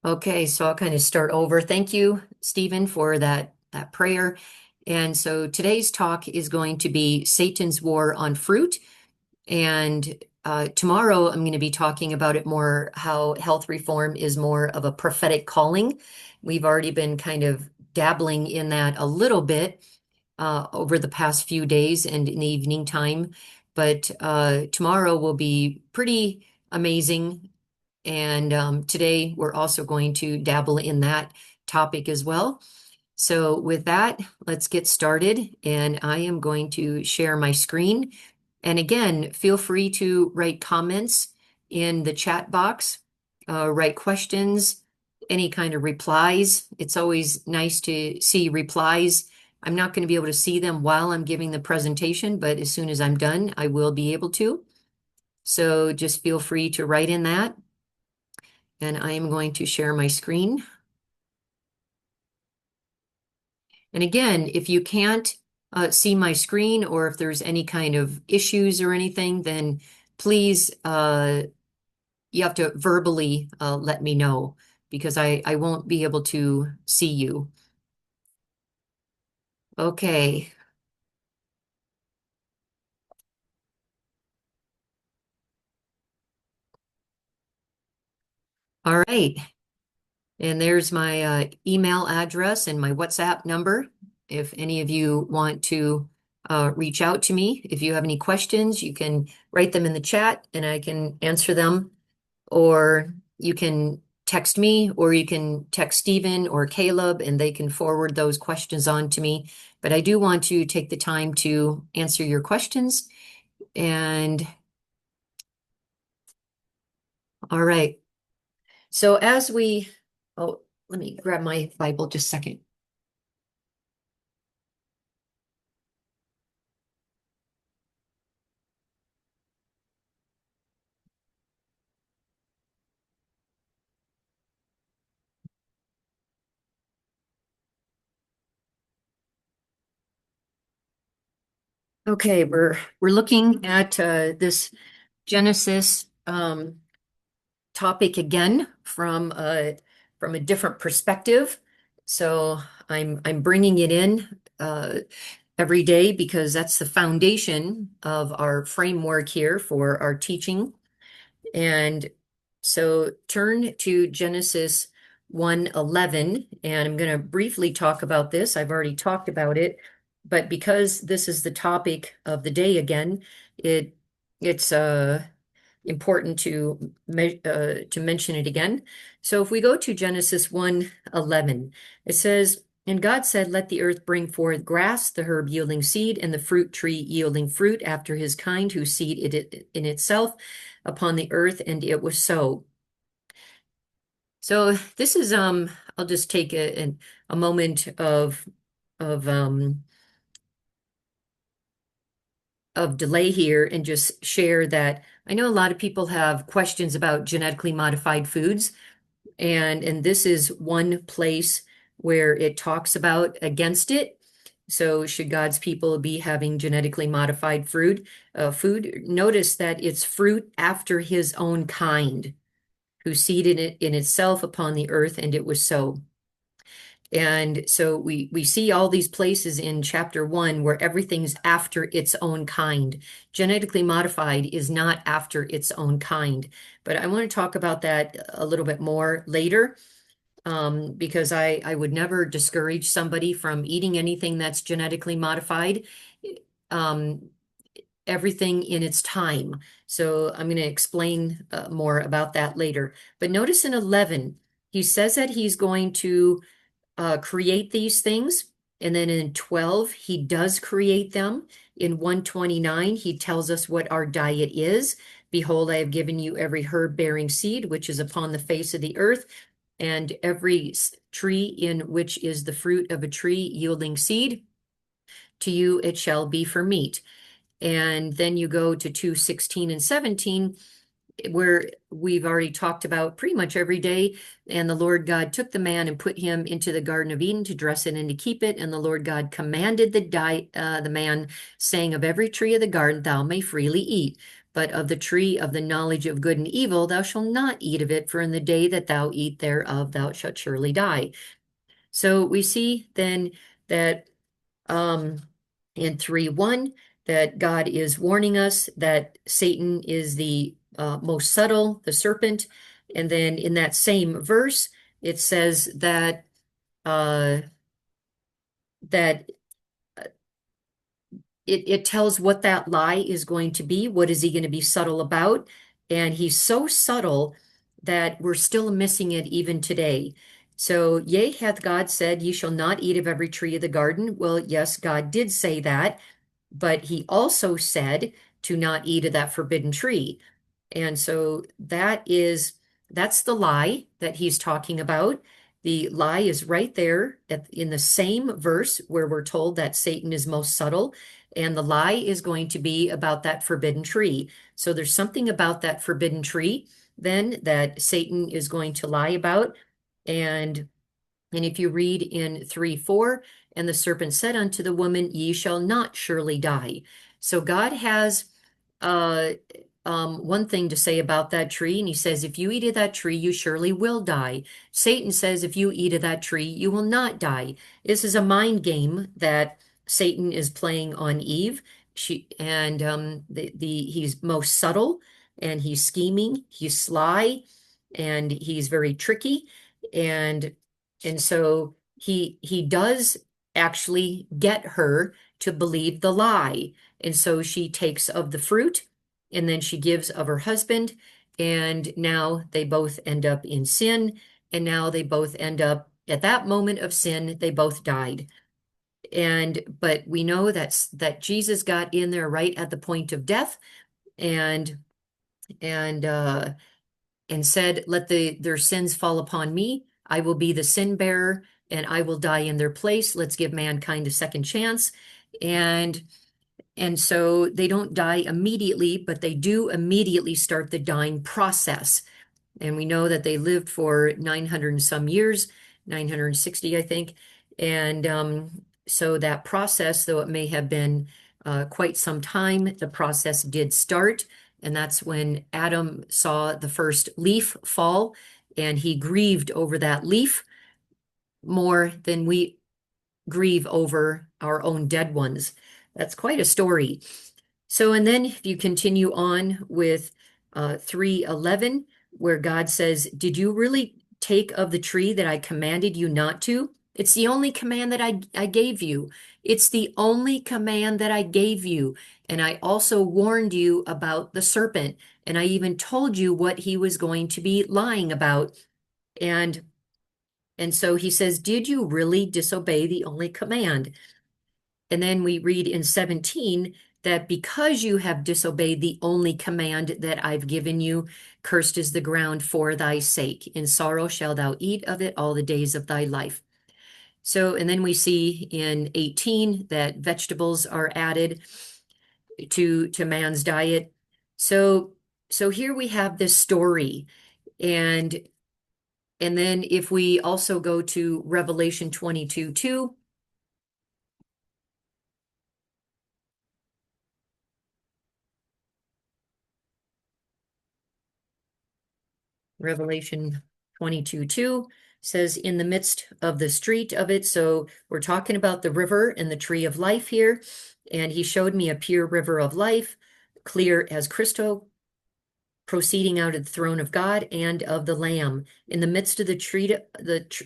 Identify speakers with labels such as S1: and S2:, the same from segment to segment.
S1: Okay, so I'll kind of start over. Thank you, Stephen, for that prayer. And so today's talk is going to be Satan's War on Fruit. And tomorrow I'm going to be talking about it more, how health reform is more of a prophetic calling. We've already been kind of dabbling in that a little bit over the past few days and in the evening time. But tomorrow will be pretty amazing. And today we're also going to dabble in that topic as well. So with that, let's get started. And I am going to share my screen. And again, feel free to write comments in the chat box, write questions, any kind of replies. It's always nice to see replies. I'm not going to be able to see them while I'm giving the presentation, but as soon as I'm done, I will be able to. So just feel free to write in that. And I am going to share my screen. And again, if you can't see my screen or if there's any kind of issues or anything, then please, you have to verbally let me know because I won't be able to see you. Okay. All right. And there's my email address and my WhatsApp number. If any of you want to reach out to me, if you have any questions, you can write them in the chat and I can answer them. Or you can text me, or you can text Stephen or Caleb, and they can forward those questions on to me. But I do want to take the time to answer your questions. And all right. So oh, let me grab my Bible just a second. Okay, we're looking at this Genesis topic again from a different perspective. So I'm bringing it in every day because that's the foundation of our framework here for our teaching. And so turn to Genesis 1:11, and I'm going to briefly talk about this. I've already talked about it, but because this is the topic of the day again, it's important to mention it again. So if we go to Genesis 1:11, it says, "And God said, Let the earth bring forth grass, the herb yielding seed, and the fruit tree yielding fruit after his kind, whose seed it in itself upon the earth, and it was so." So this is I'll just take a moment of um of delay here and just share that I know a lot of people have questions about genetically modified foods. And this is one place where it talks about against it. So should God's people be having genetically modified food? Notice that it's fruit after his own kind, who seeded it in itself upon the earth, and it was so. And so we see all these places in chapter 1 where everything's after its own kind. Genetically modified is not after its own kind. But I want to talk about that a little bit more later, because I would never discourage somebody from eating anything that's genetically modified. Um, Everything in its time. So I'm going to explain more about that later. But notice in 11, he says that he's going to create these things. And then in 12, he does create them. In 129, he tells us what our diet is. Behold, I have given you every herb bearing seed which is upon the face of the earth, and every tree in which is the fruit of a tree yielding seed. To you it shall be for meat. And then you go to 2:16 and 17, where we've already talked about pretty much every day. And the Lord God took the man and put him into the Garden of Eden to dress it and to keep it. And the Lord God commanded the man, saying, Of every tree of the garden thou may freely eat, but of the tree of the knowledge of good and evil thou shalt not eat of it, for in the day that thou eat thereof thou shalt surely die. So we see then that in 3:1 that God is warning us that Satan is the most subtle, the serpent. And then in that same verse, it says uh, that it tells what that lie is going to be. What is he going to be subtle about? And he's so subtle that we're still missing it even today. So, yea, hath God said, ye shall not eat of every tree of the garden. Well, yes, God did say that, but he also said to not eat of that forbidden tree. And so that's the lie that he's talking about. The lie is right there in the same verse where we're told that Satan is most subtle, and the lie is going to be about that forbidden tree. So there's something about that forbidden tree then that Satan is going to lie about. And if you read in 3:4, and the serpent said unto the woman, ye shall not surely die. So God has uh, one thing to say about that tree, and he says, if you eat of that tree, you surely will die. Satan says, if you eat of that tree, you will not die. This is a mind game that Satan is playing on Eve. He's most subtle, and he's scheming, he's sly, and he's very tricky, and so he does actually get her to believe the lie. And so she takes of the fruit, and then she gives of her husband, and now they both end up in sin, and now they both end up at that moment of sin, they both died. And but we know that Jesus got in there right at the point of death, and and uh and said, let their sins fall upon me. I will be the sin bearer, and I will die in their place. Let's give mankind a second chance. And so they don't die immediately, but they do immediately start the dying process. And we know that they lived for 900 and some years, 960, I think. And so that process, though it may have been quite some time, the process did start. And that's when Adam saw the first leaf fall, and he grieved over that leaf more than we grieve over our own dead ones. That's quite a story. So, and then if you continue on with 3:11, where God says, did you really take of the tree that I commanded you not to? It's the only command that I gave you. It's the only command that I gave you. And I also warned you about the serpent. And I even told you what he was going to be lying about. And so he says, did you really disobey the only command? And then we read in 17 that because you have disobeyed the only command that I've given you, cursed is the ground for thy sake. In sorrow shalt thou eat of it all the days of thy life. So, and then we see in 18 that vegetables are added to man's diet. So, here we have this story. And then if we also go to Revelation 22:2, Revelation 22:2 says, in the midst of the street of it. So we're talking about the river and the tree of life here. And he showed me a pure river of life, clear as crystal, proceeding out of the throne of God and of the Lamb. In the midst of the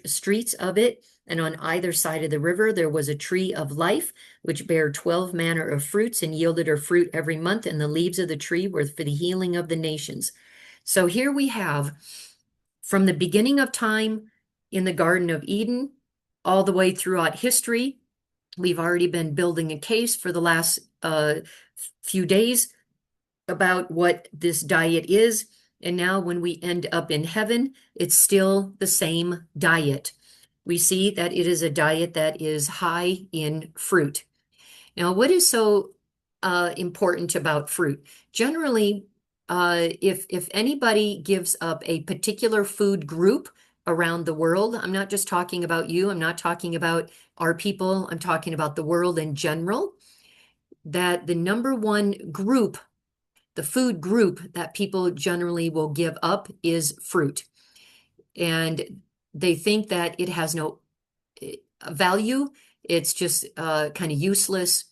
S1: streets of it, and on either side of the river, there was a tree of life, which bare 12 manner of fruits, and yielded her fruit every month, and the leaves of the tree were for the healing of the nations. So here we have, from the beginning of time in the Garden of Eden, all the way throughout history, we've already been building a case for the last few days about what this diet is. And now when we end up in heaven, it's still the same diet. We see that it is a diet that is high in fruit. Now, what is so important about fruit? Generally, if anybody gives up a particular food group around the world, I'm not just talking about you, I'm not talking about our people, I'm talking about the world in general, that the number one group the food group that people generally will give up is fruit. And they think that it has no value. It's just kind of useless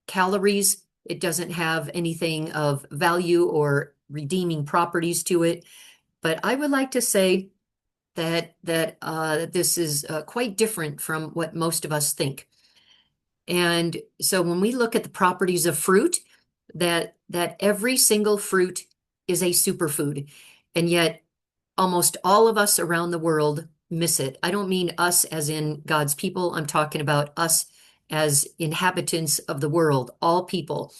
S1: calories. It doesn't have anything of value or redeeming properties to it. But I would like to say that this is quite different from what most of us think. And so when we look at the properties of fruit, that every single fruit is a superfood, and yet almost all of us around the world miss it. I don't mean us as in God's people. I'm talking about us as inhabitants of the world, all people.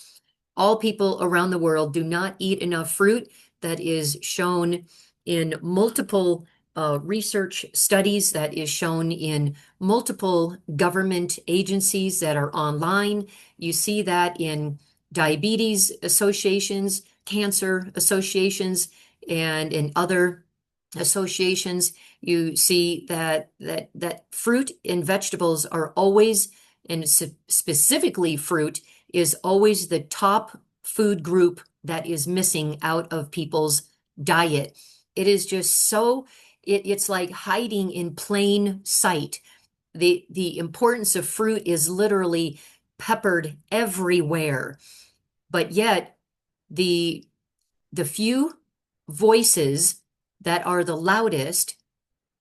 S1: All people around the world do not eat enough fruit. That is shown in multiple research studies, that is shown in multiple government agencies that are online. You see that in diabetes associations, cancer associations, and in other associations. You see that fruit and vegetables are always, and specifically fruit, is always the top food group that is missing out of people's diet. It is just so, it's like hiding in plain sight. The importance of fruit is literally peppered everywhere. But yet the the few voices that are the loudest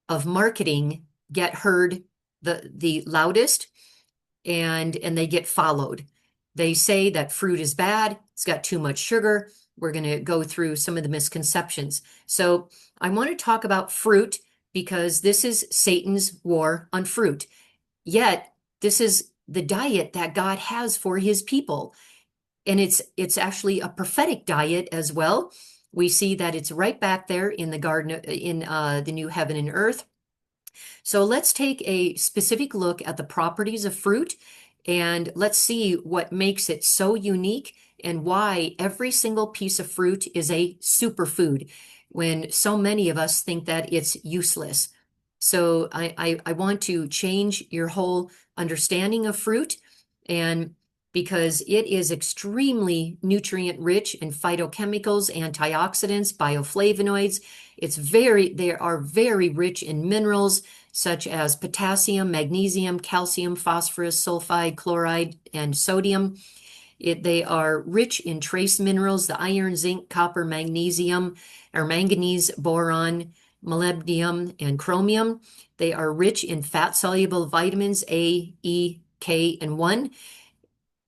S1: of marketing get heard the loudest, and they get followed. They say that fruit is bad, it's got too much sugar. We're going to go through some of the misconceptions. So I want to talk about fruit because this is Satan's war on fruit. Yet this is the diet that God has for his people. And it's actually a prophetic diet as well. We see that it's right back there in the garden, in the new heaven and earth. So let's take a specific look at the properties of fruit, and let's see what makes it so unique and why every single piece of fruit is a superfood when so many of us think that it's useless. So I want to change your whole understanding of fruit, and because it is extremely nutrient rich in phytochemicals, antioxidants, bioflavonoids. They are very rich in minerals such as potassium, magnesium, calcium, phosphorus, sulfide, chloride, and sodium. They are rich in trace minerals, the iron, zinc, copper, magnesium, or manganese, boron, molybdenum, and chromium. They are rich in fat-soluble vitamins A, E, K, and 1,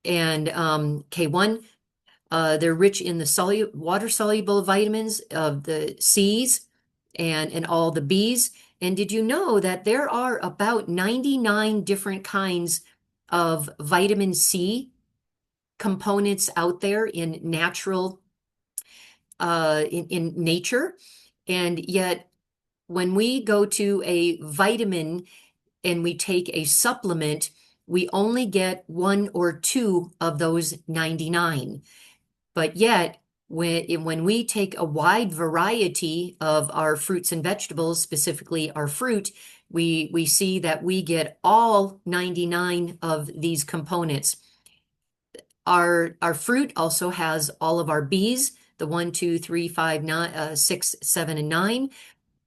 S1: and K1. They're rich in the water-soluble vitamins of the C's and all the B's. And did you know that there are about 99 different kinds of vitamin C components out there in natural, in nature? And yet, when we go to a vitamin and we take a supplement, we only get 1 or 2 of those 99. But yet, when we take a wide variety of our fruits and vegetables, specifically our fruit, we see that we get all 99 of these components. Our fruit also has all of our B's, the 1, 2, 3, 5, 9, 6, 7, and 9.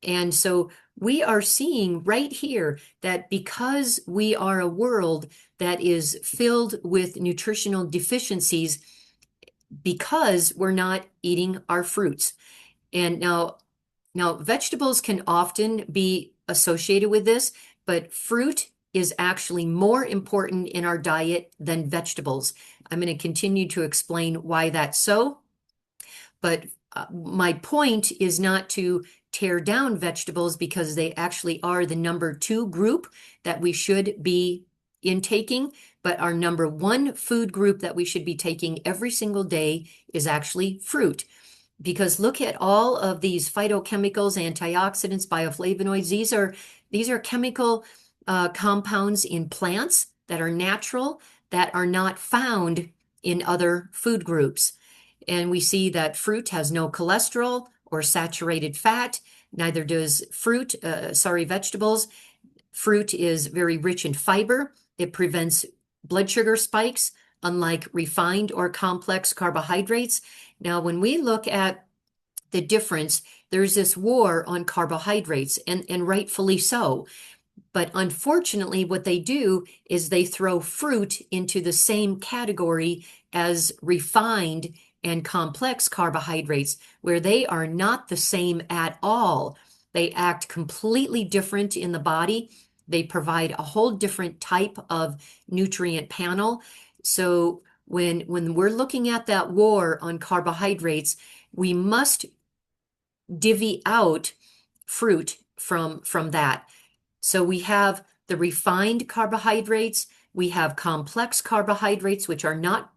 S1: And so we are seeing right here that because we are a world that is filled with nutritional deficiencies, because we're not eating our fruits. And now vegetables can often be associated with this, but fruit is actually more important in our diet than vegetables. I'm going to continue to explain why that's so. But my point is not to tear down vegetables because they actually are the number 2 group that we should be intaking. But our number 1 food group that we should be taking every single day is actually fruit. Because look at all of these phytochemicals, antioxidants, bioflavonoids. These are chemical compounds in plants that are natural, that are not found in other food groups. And we see that fruit has no cholesterol or saturated fat. Neither does vegetables. Fruit is very rich in fiber. It prevents blood sugar spikes, unlike refined or complex carbohydrates. Now, when we look at the difference, there's this war on carbohydrates, and rightfully so. But unfortunately, what they do is they throw fruit into the same category as refined and complex carbohydrates, where they are not the same at all. They act completely different in the body. They provide a whole different type of nutrient panel. So when we're looking at that war on carbohydrates, we must divvy out fruit from that. So we have the refined carbohydrates, we have complex carbohydrates, which are not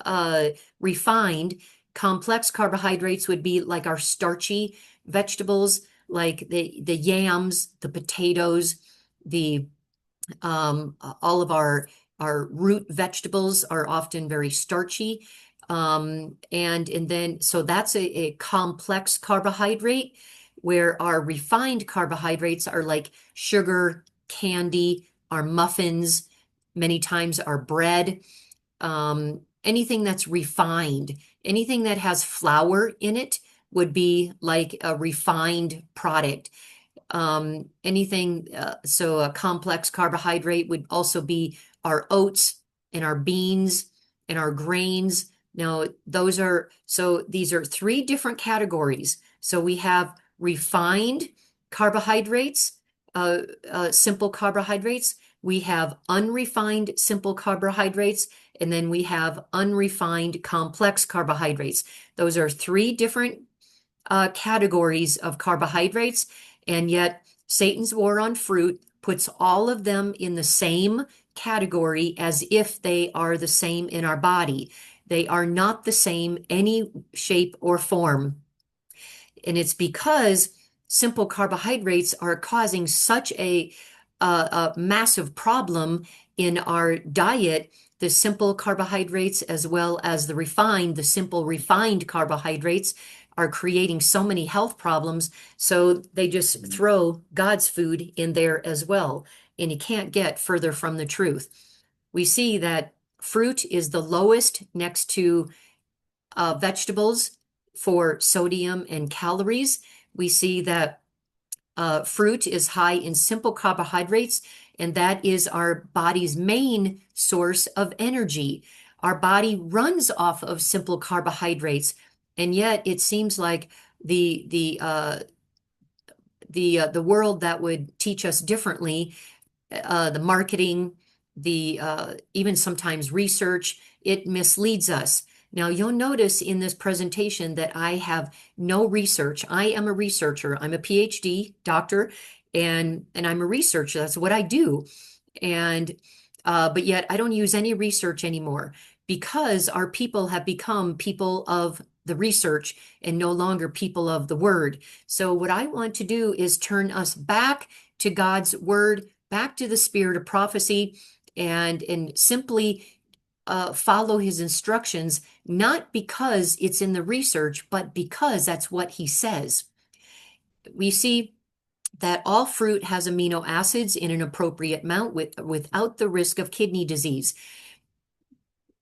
S1: uh, refined. Complex carbohydrates would be like our starchy vegetables, like the yams, the potatoes, the all of our root vegetables are often very starchy. And then so that's a complex carbohydrate, where our refined carbohydrates are like sugar, candy, our muffins, many times our bread, anything that's refined, anything that has flour in it would be like a refined product. So a complex carbohydrate would also be our oats and our beans and our grains. Now, these are three different categories. So we have refined carbohydrates, simple carbohydrates. We have unrefined simple carbohydrates, and then we have unrefined complex carbohydrates. Those are three different categories of carbohydrates, and yet Satan's war on fruit puts all of them in the same category as if they are the same in our body. They are not the same any shape or form. And it's because simple carbohydrates are causing such a massive problem in our diet. The simple carbohydrates, as well as the simple refined carbohydrates, are creating so many health problems. So they just throw God's food in there as well. And you can't get further from the truth. We see that fruit is the lowest next to vegetables for sodium and calories. We see that fruit is high in simple carbohydrates, and that is our body's main source of energy. Our body runs off of simple carbohydrates, and yet it seems like the world that would teach us differently, the marketing, the even sometimes research, it misleads us. Now, you'll notice in this presentation that I have no research. I am a researcher. I'm a PhD doctor, and I'm a researcher. That's what I do. And but yet I don't use any research anymore, because our people have become people of the research and no longer people of the word. So what I want to do is turn us back to God's word, back to the spirit of prophecy, and simply follow his instructions, not because it's in the research, but because that's what he says. We see that all fruit has amino acids in an appropriate amount without the risk of kidney disease.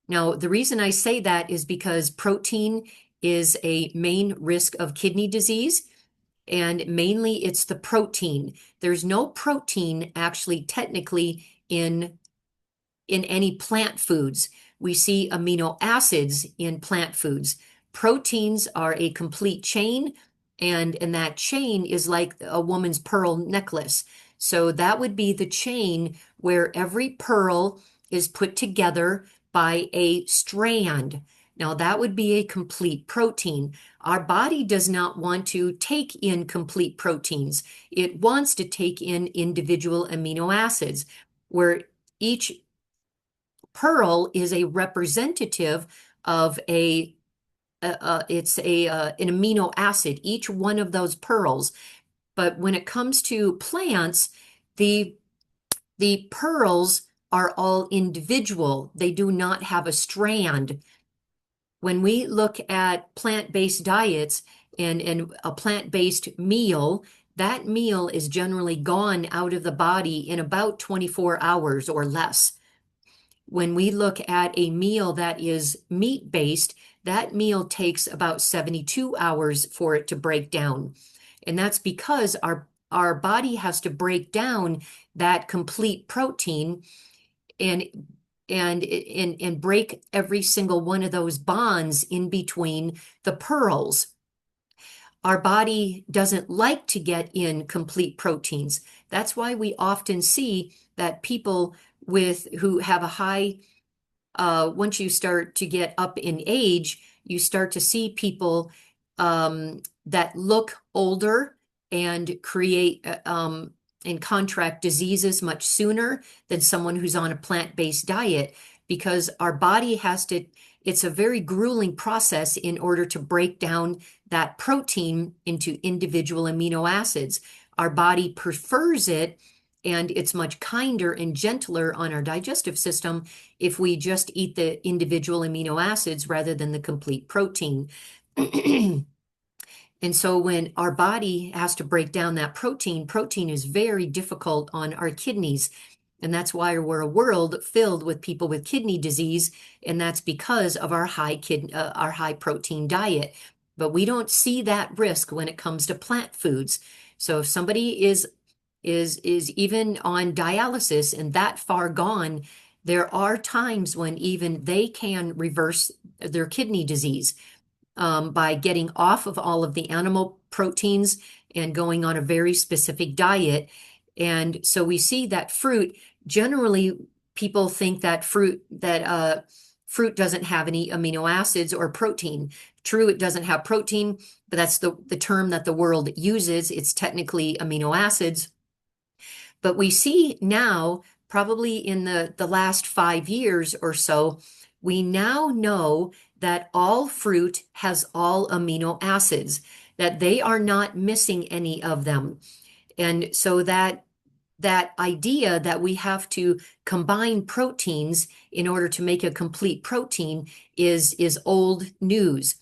S1: Now, the reason I say that is because protein is a main risk of kidney disease, and mainly it's the protein. There's no protein actually technically in any plant foods. We see amino acids in plant foods. Proteins are a complete chain, and that chain is like a woman's pearl necklace. So that would be the chain where every pearl is put together by a strand. Now, that would be a complete protein. Our body does not want to take in complete proteins. It wants to take in individual amino acids, where each pearl is a representative of an amino acid, each one of those pearls. But when it comes to plants, the the pearls are all individual. They do not have a strand. When we look at plant-based diets and a plant-based meal, that meal is generally gone out of the body in about 24 hours or less. when we look at a meal that is meat-based, that meal takes about 72 hours for it to break down. And that's because our body has to break down that complete protein and and break every single one of those bonds in between the pearls. Our body doesn't like to get in complete proteins. That's why we often see that people with who have a high once you start to get up in age, you start to see people that look older and create and contract diseases much sooner than someone who's on a plant-based diet because our body has to, it's a very grueling process in order to break down that protein into individual amino acids. Our body prefers it, and it's much kinder and gentler on our digestive system if we just eat the individual amino acids rather than the complete protein. And so when our body has to break down that protein, protein is very difficult on our kidneys. And that's why we're a world filled with people with kidney disease, and that's because of our our high protein diet. But we don't see that risk when it comes to plant foods. So if somebody is even on dialysis and that far gone, there are times when even they can reverse their kidney disease by getting off of all of the animal proteins and going on a very specific diet. And so we see that fruit, generally people think that fruit doesn't have any amino acids or protein. True, it doesn't have protein, but that's the term that the world uses. It's technically amino acids. But we see now, probably in the last 5 years or so, we now know that all fruit has all amino acids, that they are not missing any of them. And so that idea that we have to combine proteins in order to make a complete protein is old news.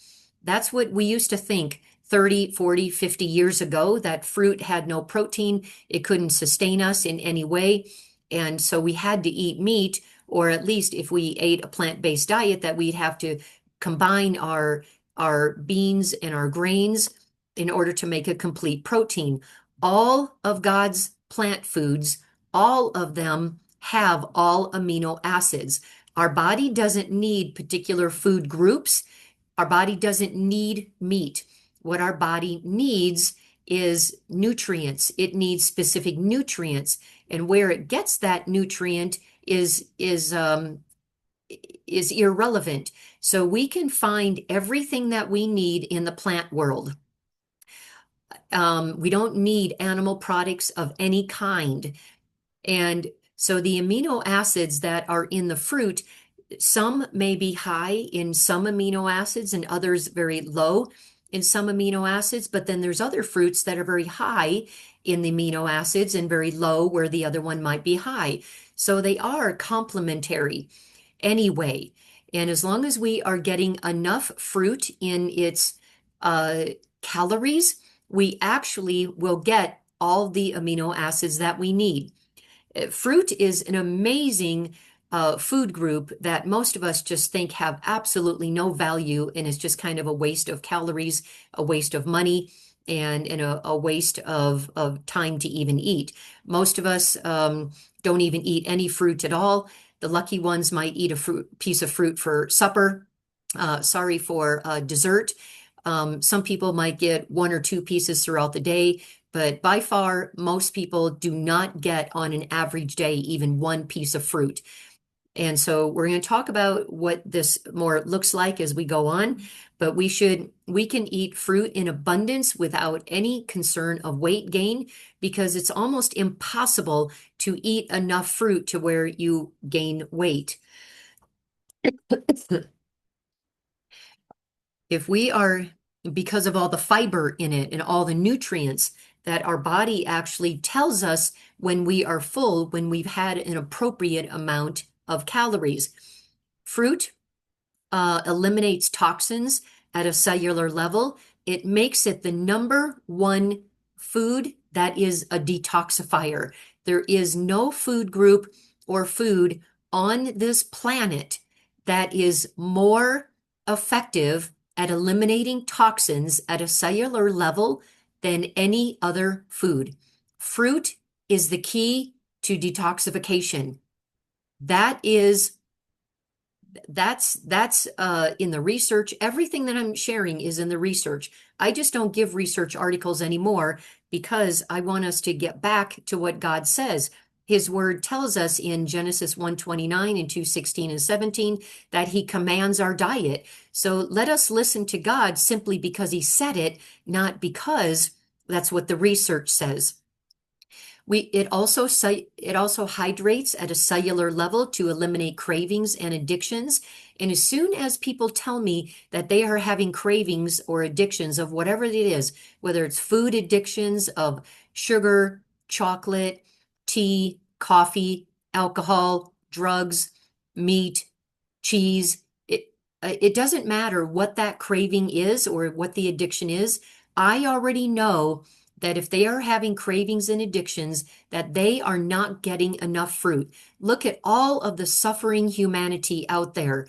S1: That's what we used to think 30, 40, 50 years ago, that fruit had no protein. It couldn't sustain us in any way. And so we had to eat meat, or at least if we ate a plant-based diet, that we'd have to combine our beans and our grains in order to make a complete protein. All of God's plant foods, all of them have all amino acids. Our body doesn't need particular food groups. Our body doesn't need meat. What our body needs is nutrients. It needs specific nutrients, and where it gets that nutrient is irrelevant. So we can find everything that we need in the plant world. We don't need animal products of any kind. And so the amino acids that are in the fruit, some may be high in some amino acids and others very low in some amino acids, but then there's other fruits that are very high in the amino acids and very low where the other one might be high. So they are complementary anyway. And as long as we are getting enough fruit in its calories, we actually will get all the amino acids that we need. Fruit is an amazing food group that most of us just think have absolutely no value and is just kind of a waste of calories, a waste of money, and a waste of time to even eat. Most of us don't even eat any fruit at all. The lucky ones might eat a piece of fruit for supper, for dessert. Some people might get one or two pieces throughout the day, but by far, most people do not get on an average day even one piece of fruit. And so we're going to talk about what this more looks like as we go on, but we can eat fruit in abundance without any concern of weight gain, because it's almost impossible to eat enough fruit to where you gain weight. If we are, because of all the fiber in it and all the nutrients that our body actually tells us when we are full, when we've had an appropriate amount of calories. Fruit eliminates toxins at a cellular level. It makes it the number one food that is a detoxifier. There is no food group or food on this planet that is more effective at eliminating toxins at a cellular level than any other food. Fruit is the key to detoxification. That is that's in the research. Everything that I'm sharing is in the research. I just don't give research articles anymore because I want us to get back to what God says. His word tells us in Genesis 1:29 and 2:16 and 17 that he commands our diet. So let us listen to God simply because he said it, not because that's what the research says. It also hydrates at a cellular level to eliminate cravings and addictions. And as soon as people tell me that they are having cravings or addictions of whatever it is, whether it's food addictions of sugar, chocolate, tea, coffee, alcohol, drugs, meat, cheese, it doesn't matter what that craving is or what the addiction is. I already know that if they are having cravings and addictions, that they are not getting enough fruit. Look at all of the suffering humanity out there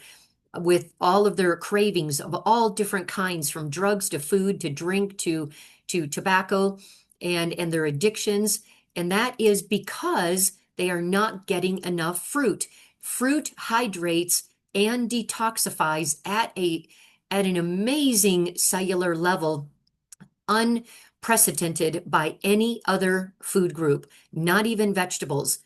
S1: with all of their cravings of all different kinds, from drugs to food to drink to tobacco and their addictions. And that is because they are not getting enough fruit. Fruit hydrates and detoxifies at an amazing cellular level, unprecedented by any other food group, not even vegetables.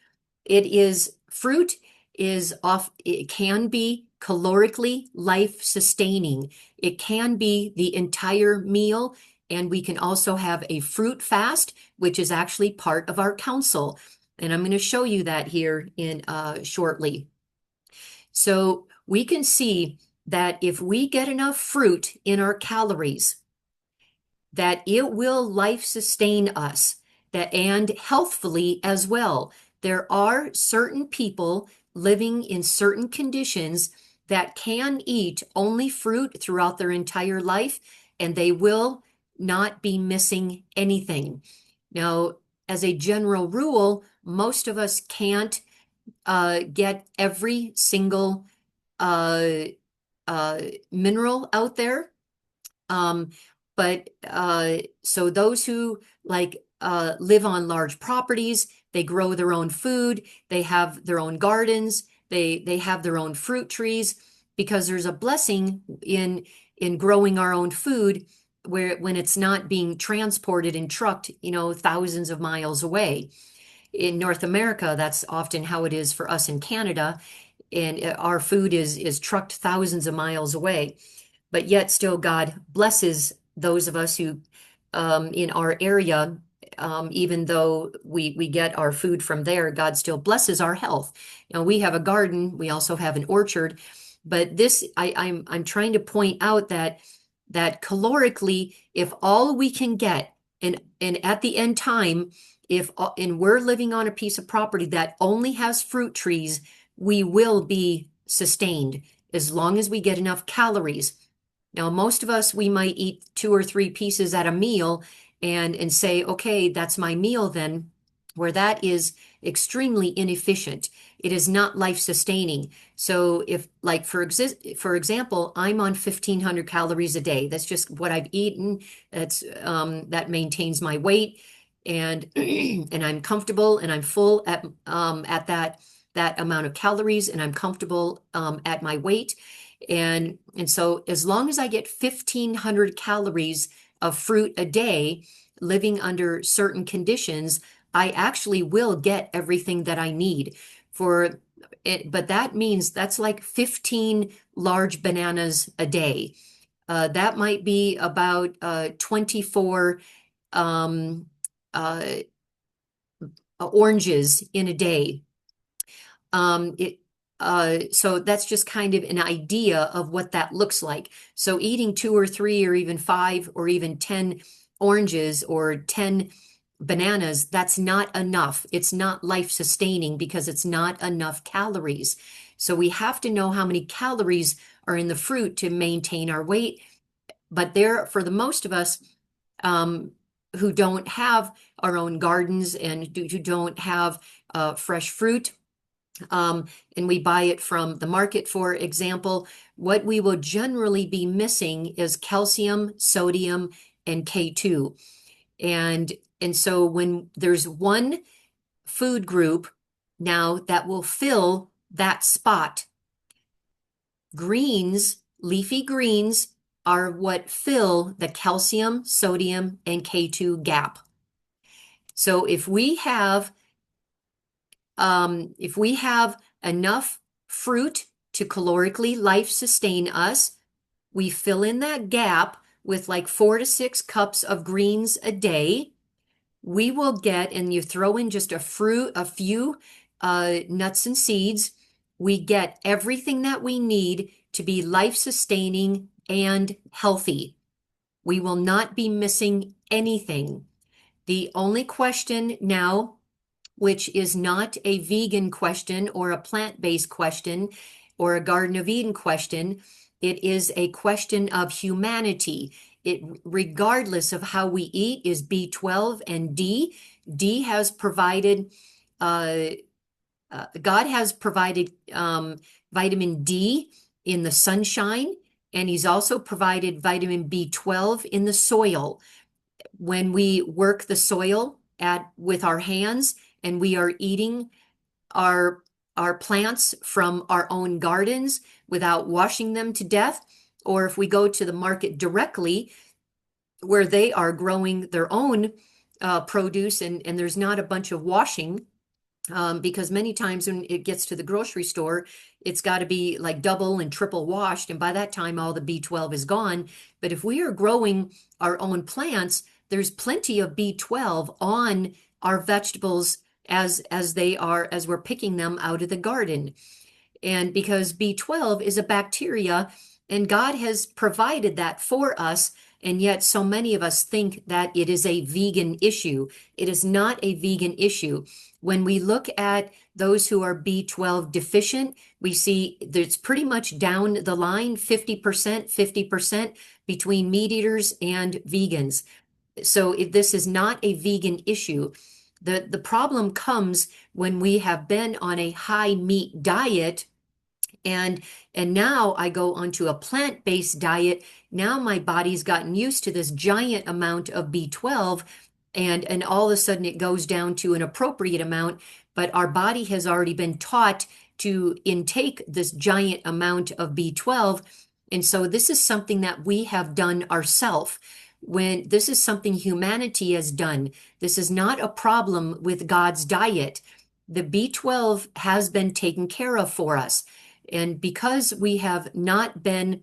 S1: Fruit is off, it can be calorically life sustaining. It can be the entire meal, and we can also have a fruit fast, which is actually part of our counsel. And I'm going to show you that here in shortly. So we can see that if we get enough fruit in our calories, that it will life sustain us, that and healthfully as well. There are certain people living in certain conditions that can eat only fruit throughout their entire life, and they will not be missing anything. Now, as a general rule, most of us can't get every single uh, mineral out there. Um, but so those who live on large properties, they grow their own food, they have their own gardens, they have their own fruit trees, because there's a blessing in growing our own food where when it's not being transported and trucked, thousands of miles away. In North America, that's often how it is for us in Canada, and our food is trucked thousands of miles away. But yet still God blesses those of us who in our area, even though we get our food from there, God still blesses our health. We have a garden, we also have an orchard, but I'm trying to point out that calorically, if all we can get, and at the end time, if and we're living on a piece of property that only has fruit trees, we will be sustained as long as we get enough calories. Now, most of us, we might eat 2 or 3 pieces at a meal and say, okay, that's my meal then, where that is extremely inefficient. It is not life-sustaining. So if, like, for example, I'm on 1,500 calories a day. That's just what I've eaten. That maintains my weight, and and I'm comfortable and I'm full at that amount of calories, and I'm comfortable at my weight. And so as long as I get 1,500 calories of fruit a day, living under certain conditions, I actually will get everything that I need for it. But that means that's like 15 large bananas a day. That might be about 24 um, uh, oranges in a day. It So that's just kind of an idea of what that looks like. So eating 2 or 3 or even 5 or even 10 oranges or 10 bananas, that's not enough. It's not life sustaining because it's not enough calories. So we have to know how many calories are in the fruit to maintain our weight. But there, for the most of us, um, who don't have our own gardens and who don't have fresh fruit, and we buy it from the market, for example, what we will generally be missing is calcium, sodium, and K2. And and so when there's one food group now that will fill that spot, greens, leafy greens are what fill the calcium, sodium, and K2 gap. So if we have enough fruit to calorically life sustain us, we fill in that gap with like 4 to 6 cups of greens a day. We will get, and you throw in just a few nuts and seeds, we get everything that we need to be life sustaining and healthy. We will not be missing anything. The only question now, which is not a vegan question or a plant-based question or a Garden of Eden question. It is a question of humanity. It, regardless of how we eat, is B12 and D. D has provided, God has provided vitamin D in the sunshine, and He's also provided vitamin B12 in the soil. When we work the soil with our hands, and we are eating our plants from our own gardens without washing them to death, or if we go to the market directly where they are growing their own produce, and there's not a bunch of washing, because many times when it gets to the grocery store, it's got to be like double and triple washed, and by that time all the B12 is gone. But if we are growing our own plants, there's plenty of B12 on our vegetables as we're picking them out of the garden. And because B12 is a bacteria, and God has provided that for us, and yet so many of us think that it is a vegan issue. It is not a vegan issue. When we look at those who are B12 deficient, we see that it's pretty much down the line, 50%, 50% between meat eaters and vegans. So this is not a vegan issue. The problem comes when we have been on a high meat diet, and now I go onto a plant-based diet. Now my body's gotten used to this giant amount of B12, and all of a sudden it goes down to an appropriate amount, but our body has already been taught to intake this giant amount of B12. And so this is something that we have done ourselves. When this is something humanity has done, this is not a problem with God's diet. The B12 has been taken care of for us. And because we have not been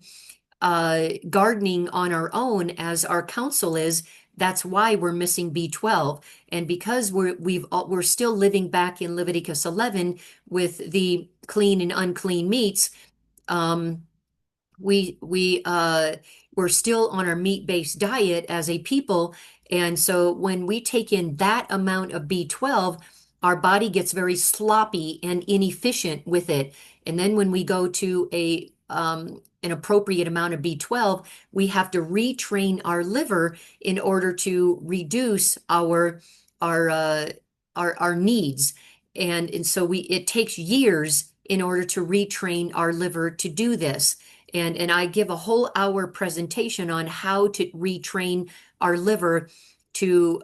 S1: gardening on our own as our counsel is, that's why we're missing B12. And because we're still living back in Leviticus 11 with the clean and unclean meats, we're still on our meat-based diet as a people. And so when we take in that amount of B12, our body gets very sloppy and inefficient with it. And then when we go to an appropriate amount of B12, we have to retrain our liver in order to reduce our needs. And so it takes years in order to retrain our liver to do this. And I give a whole hour presentation on how to retrain our liver to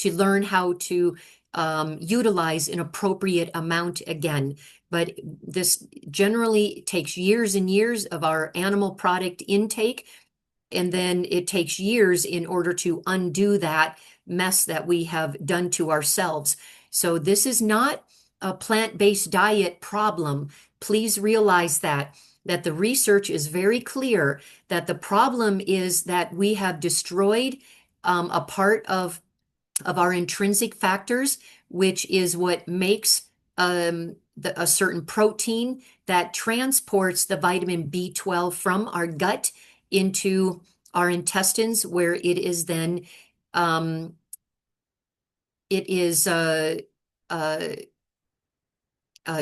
S1: learn how to utilize an appropriate amount again. But this generally takes years and years of our animal product intake, and then it takes years in order to undo that mess that we have done to ourselves. So this is not a plant-based diet problem. Please realize that the research is very clear that the problem is that we have destroyed a part of our intrinsic factors, which is what makes a certain protein that transports the vitamin B12 from our gut into our intestines, where it is then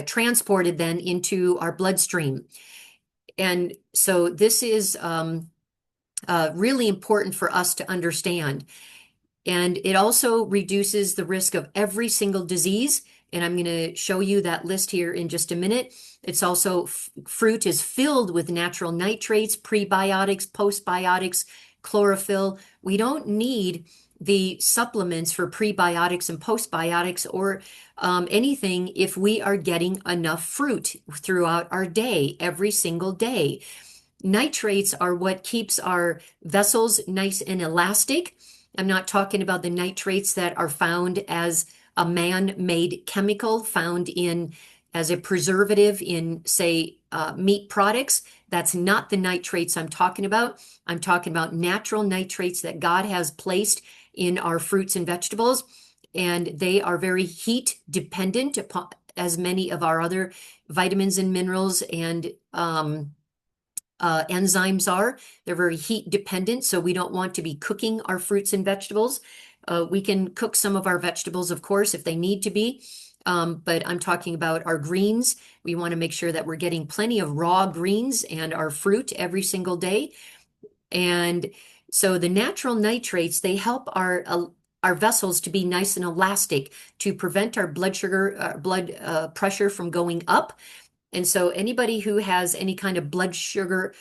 S1: transported then into our bloodstream. And so this is really important for us to understand. And it also reduces the risk of every single disease and I'm going to show you that list here in just a minute. It's also, fruit is filled with natural nitrates, prebiotics, postbiotics, chlorophyll. We don't need the supplements for prebiotics and postbiotics or anything if we are getting enough fruit throughout our day, every single day. Nitrates are what keeps our vessels nice and elastic. I'm not talking about the nitrates that are found as a man-made chemical found in as a preservative in, say, meat products. That's not the nitrates I'm talking about. I'm talking about natural nitrates that God has placed in our fruits and vegetables, and they are very heat dependent upon, as many of our other vitamins and minerals and enzymes are. They're very heat dependent, so we don't want to be cooking our fruits and vegetables. We can cook some of our vegetables, of course, if they need to be. But I'm talking about our greens. We want to make sure that we're getting plenty of raw greens and our fruit every single day. And so the natural nitrates, they help our vessels to be nice and elastic, to prevent our blood sugar, blood pressure from going up. And so anybody who has any kind of blood sugar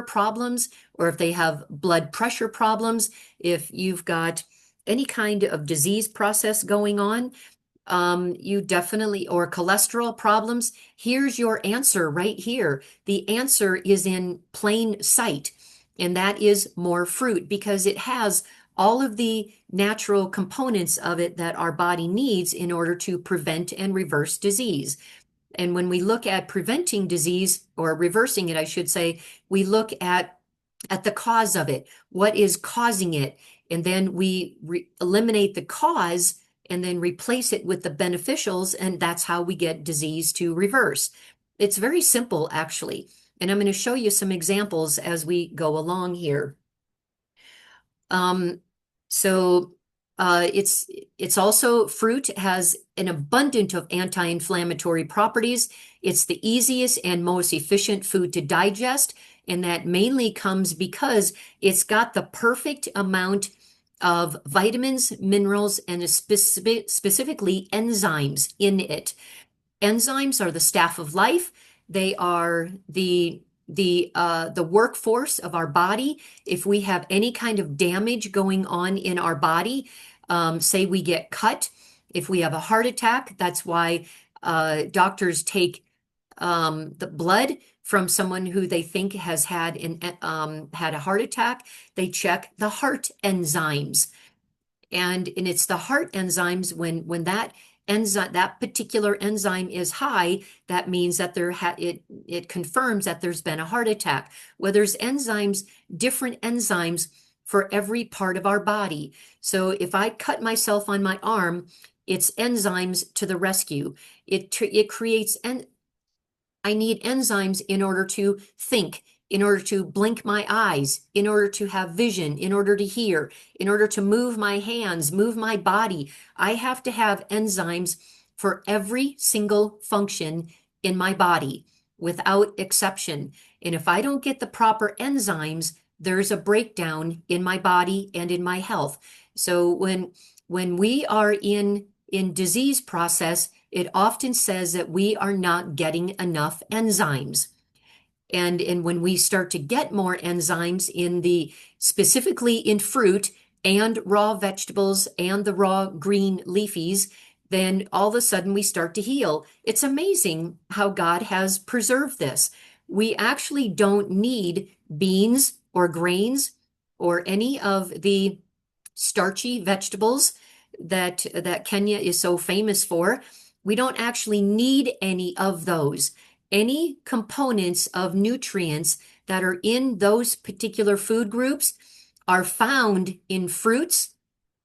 S1: problems, or if they have blood pressure problems, if you've got any kind of disease process going on, you definitely, or cholesterol problems, here's your answer right here. The answer is in plain sight, and that is more fruit, because it has all of the natural components of it that our body needs in order to prevent and reverse disease. And when we look at preventing disease, or reversing it, I should say, we look at the cause of it. What is causing it? And then we eliminate the cause and then replace it with the beneficials, and that's how we get disease to reverse. It's very simple, actually. And I'm going to show you some examples as we go along here. So it's also, fruit has an abundance of anti-inflammatory properties. It's the easiest and most efficient food to digest, and that mainly comes because it's got the perfect amount of vitamins, minerals, and specifically enzymes in it. Enzymes are the staff of life. They are the workforce of our body. If we have any kind of damage going on in our body, say we get cut, if we have a heart attack, that's why doctors take the blood from someone who they think has had a heart attack. They check the heart enzymes, and it's the heart enzymes. When that enzyme, that particular enzyme is high, that means that it confirms that there's been a heart attack. Well, there's enzymes, different enzymes for every part of our body. So if I cut myself on my arm, it's enzymes to the rescue. It creates, and I need enzymes in order to think, in order to blink my eyes, in order to have vision, in order to hear, in order to move my hands, move my body. I have to have enzymes for every single function in my body, without exception. And if I don't get the proper enzymes, there's a breakdown in my body and in my health. So when we are in disease process, it often says that we are not getting enough enzymes. And when we start to get more enzymes specifically in fruit and raw vegetables and the raw green leafies, then all of a sudden we start to heal. It's amazing how God has preserved this. We actually don't need beans or grains or any of the starchy vegetables that Kenya is so famous for. We don't actually need any of those. Any components of nutrients that are in those particular food groups are found in fruits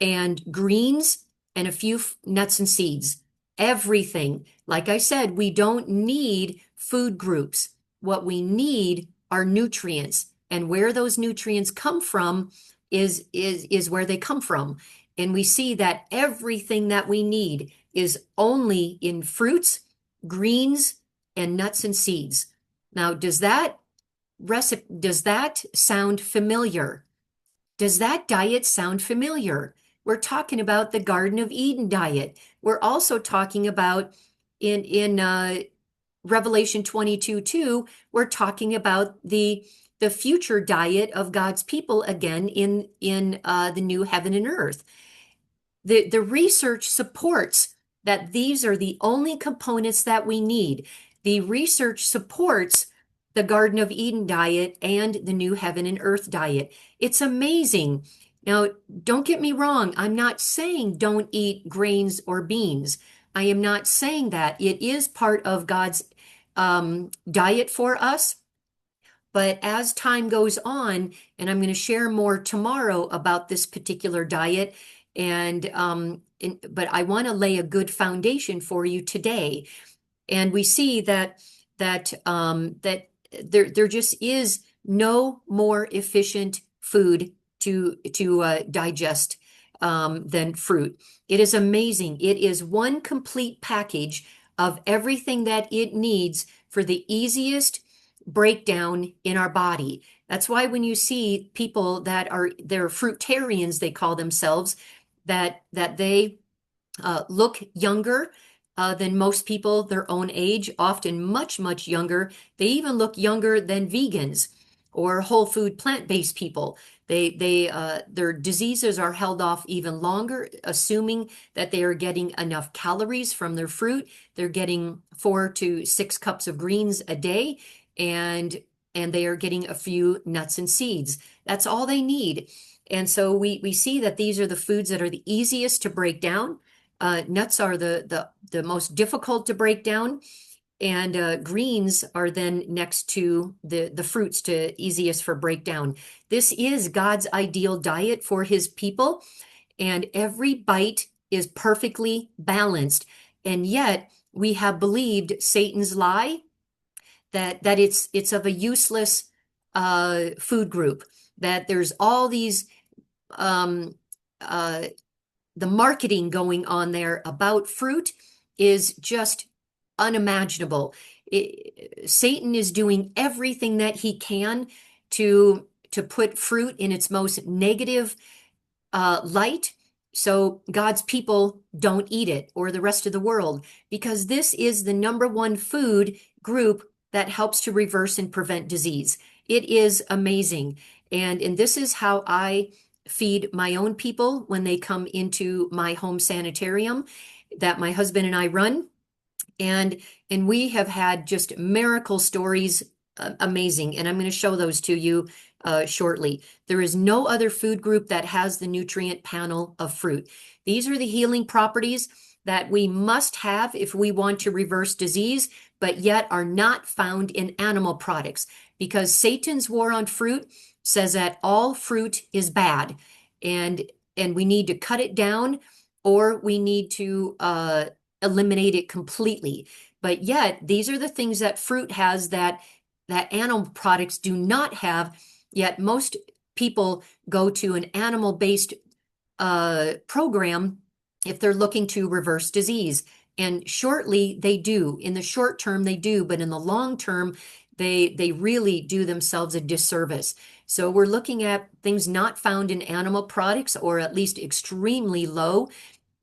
S1: and greens and a few nuts and seeds. Everything. Like I said, we don't need food groups. What we need are nutrients. And where those nutrients come from is where they come from. And we see that everything that we need is only in fruits, greens, and nuts and seeds. Now, does that sound familiar? Does that diet sound familiar? we're talking about the Garden of Eden diet. We're also talking about in Revelation 22:2, we're talking about the future diet of God's people again in the new heaven and earth. The research supports that these are the only components that we need. The research supports the Garden of Eden diet and the new heaven and earth diet. It's amazing. Now, don't get me wrong. I'm not saying don't eat grains or beans. I am not saying that. It is part of God's diet for us. But as time goes on, and I'm going to share more tomorrow about this particular diet, but I want to lay a good foundation for you today. And we see that there just is no more efficient food to digest than fruit. It is amazing. It is one complete package of everything that it needs for the easiest breakdown in our body. That's why when you see people they're fruitarians, they call themselves, that they look younger than most people their own age, often much, much younger. They even look younger than vegans or whole food plant-based people. Their diseases are held off even longer, assuming that they are getting enough calories from their fruit. They're getting 4 to 6 cups of greens a day, and they are getting a few nuts and seeds. That's all they need. And so we see that these are the foods that are the easiest to break down. Nuts are the most difficult to break down, and greens are then next to the fruits to easiest for breakdown. This is God's ideal diet for his people, and every bite is perfectly balanced. And yet we have believed Satan's lie that it's of a useless food group, that there's all these um, uh, the marketing going on there about fruit is just unimaginable. Satan is doing everything that he can to put fruit in its most negative light, so God's people don't eat it, or the rest of the world, because this is the number one food group that helps to reverse and prevent disease. It is amazing. And this is how I feed my own people when they come into my home sanitarium that my husband and I run. And we have had just miracle stories, amazing. And I'm going to show those to you shortly. There is no other food group that has the nutrient panel of fruit. These are the healing properties that we must have if we want to reverse disease, but yet are not found in animal products, because Satan's war on fruit says that all fruit is bad, and we need to cut it down, or we need to eliminate it completely. But yet these are the things that fruit has that animal products do not have. Yet most people go to an animal-based program if they're looking to reverse disease. And shortly they do. In the short term they do, but in the long term they really do themselves a disservice. So we're looking at things not found in animal products, or at least extremely low,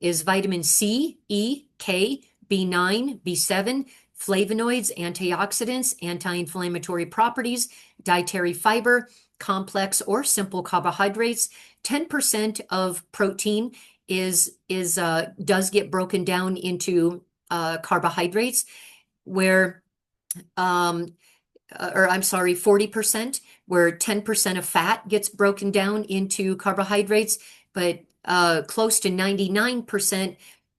S1: is vitamin C, E, K, B9, B7, flavonoids, antioxidants, anti-inflammatory properties, dietary fiber, complex or simple carbohydrates. 10% of protein does get broken down into carbohydrates, where or I'm sorry, 40%, where 10% of fat gets broken down into carbohydrates, but close to 99%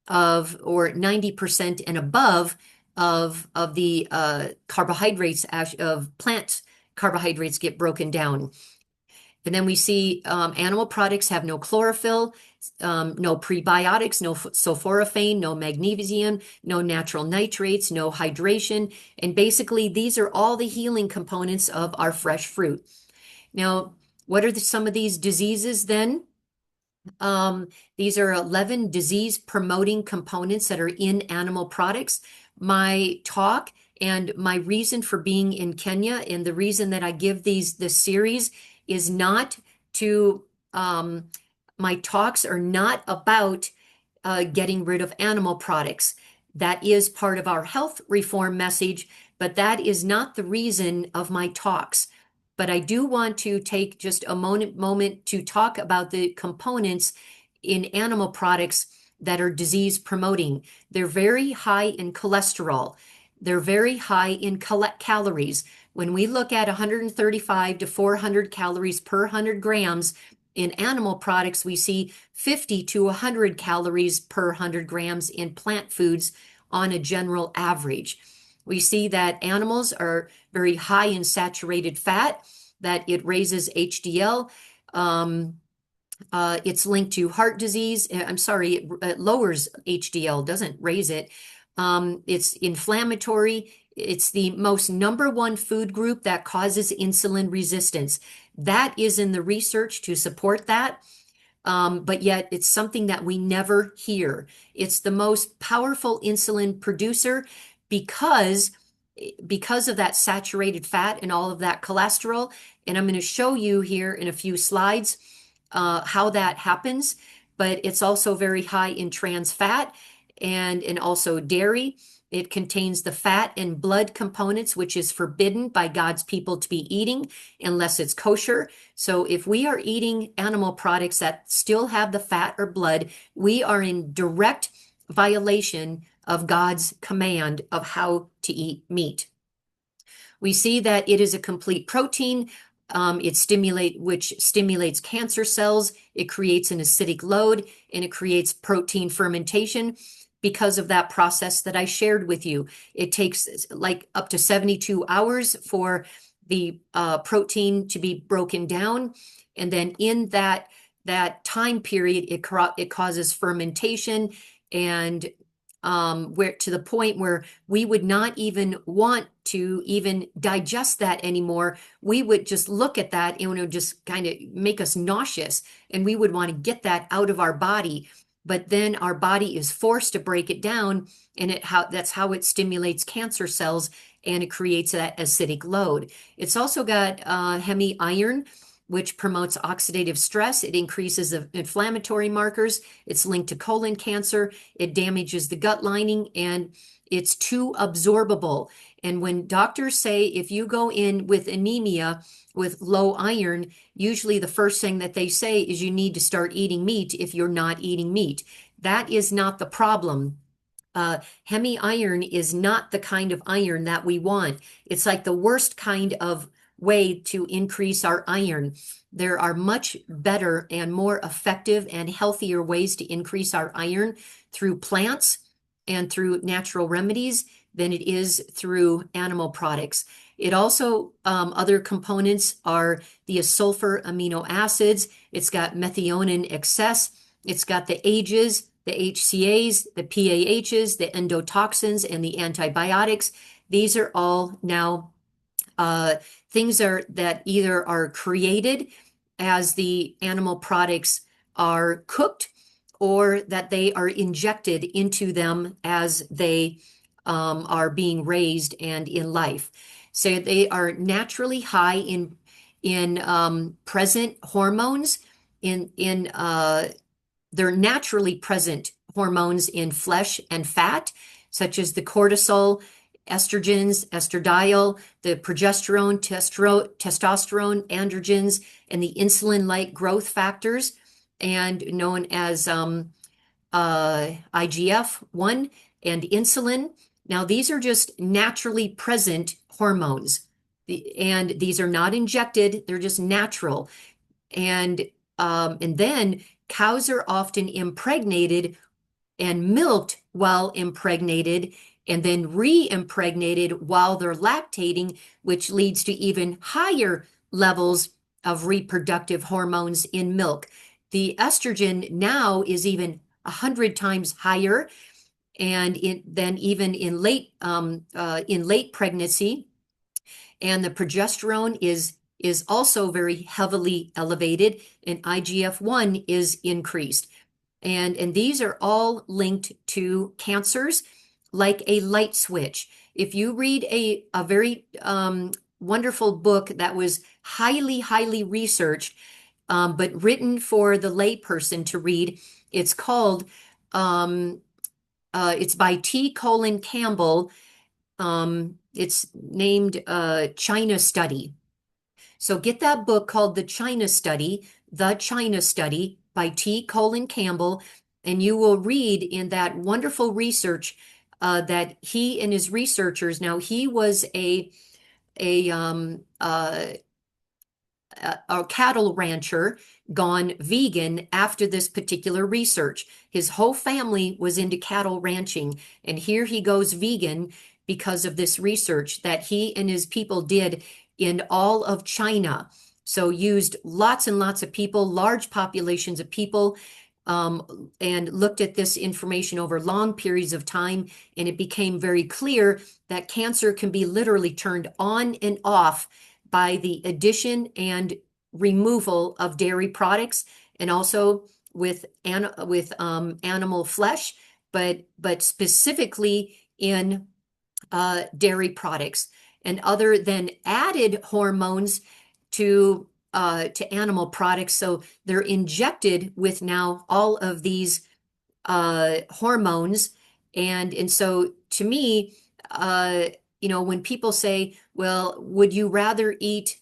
S1: or 90% and above of the carbohydrates of plant carbohydrates get broken down. And then we see animal products have no chlorophyll, no prebiotics, no sulforaphane, no magnesium, no natural nitrates, no hydration. And basically, these are all the healing components of our fresh fruit. Now, what are some of these diseases then? These are 11 disease-promoting components that are in animal products. My talk and my reason for being in Kenya, and the reason that I give this series, is not to my talks are not about getting rid of animal products. That is part of our health reform message, but that is not the reason of my talks. But I do want to take just a moment to talk about the components in animal products that are disease promoting. They're very high in cholesterol. They're very high in calories. When we look at 135 to 400 calories per 100 grams, in animal products, we see 50 to 100 calories per 100 grams in plant foods on a general average. We see that animals are very high in saturated fat, that it raises HDL. It's linked to heart disease. I'm sorry, it lowers HDL, doesn't raise it. It's inflammatory. It's the most number one food group that causes insulin resistance. That is in the research to support that. But yet it's something that we never hear. It's the most powerful insulin producer because of that saturated fat and all of that cholesterol. And I'm going to show you here in a few slides how that happens. But it's also very high in trans fat and also dairy. It contains the fat and blood components, which is forbidden by God's people to be eating unless it's kosher. So if we are eating animal products that still have the fat or blood, we are in direct violation of God's command of how to eat meat. We see that it is a complete protein. Which stimulates cancer cells. It creates an acidic load and it creates protein fermentation. Because of that process that I shared with you, it takes like up to 72 hours for the protein to be broken down. And then in that time period, it causes fermentation and where to the point where we would not even want to even digest that anymore. We would just look at that and it would just kind of make us nauseous and we would want to get that out of our body. But then our body is forced to break it down and that's how it stimulates cancer cells and it creates that acidic load. It's also got hemi iron, which promotes oxidative stress. It increases the inflammatory markers. It's linked to colon cancer. It damages the gut lining and it's too absorbable. And when doctors say if you go in with anemia with low iron, usually the first thing that they say is you need to start eating meat if you're not eating meat. That is not the problem. Hemi iron is not the kind of iron that we want. It's like the worst kind of way to increase our iron. There are much better and more effective and healthier ways to increase our iron through plants and through natural remedies than it is through animal products. It also, other components are the sulfur amino acids. It's got methionine excess. It's got the AGEs, the HCAs, the PAHs, the endotoxins, and the antibiotics. These are all now things that either are created as the animal products are cooked or that they are injected into them as they are being raised and in life. So they are naturally high in present hormones they're naturally present hormones in flesh and fat, such as the cortisol, estrogens, estradiol, the progesterone, testosterone, androgens, and the insulin-like growth factors, and known as IGF-1 and insulin. Now, these are just naturally present hormones, and these are not injected, they're just natural. And then cows are often impregnated and milked while impregnated and then re-impregnated while they're lactating, which leads to even higher levels of reproductive hormones in milk. The estrogen now is even 100 times higher, and then even in late pregnancy, and the progesterone is also very heavily elevated, and IGF-1 is increased. And these are all linked to cancers like a light switch. If you read a very wonderful book that was highly researched but written for the layperson to read. It's called, um, it's by T. Colin Campbell. It's named China Study. So get that book called The China Study by T. Colin Campbell, and you will read in that wonderful research that he and his researchers. Now he was a a cattle rancher gone vegan after this particular research. His whole family was into cattle ranching, and here he goes vegan because of this research that he and his people did in all of China. So used lots and lots of people, large populations of people, and looked at this information over long periods of time, and it became very clear that cancer can be literally turned on and off by the addition and removal of dairy products, and also with animal flesh, but specifically in dairy products. And other than added hormones to animal products, so they're injected with now all of these hormones, and so to me, when people say, well, would you rather eat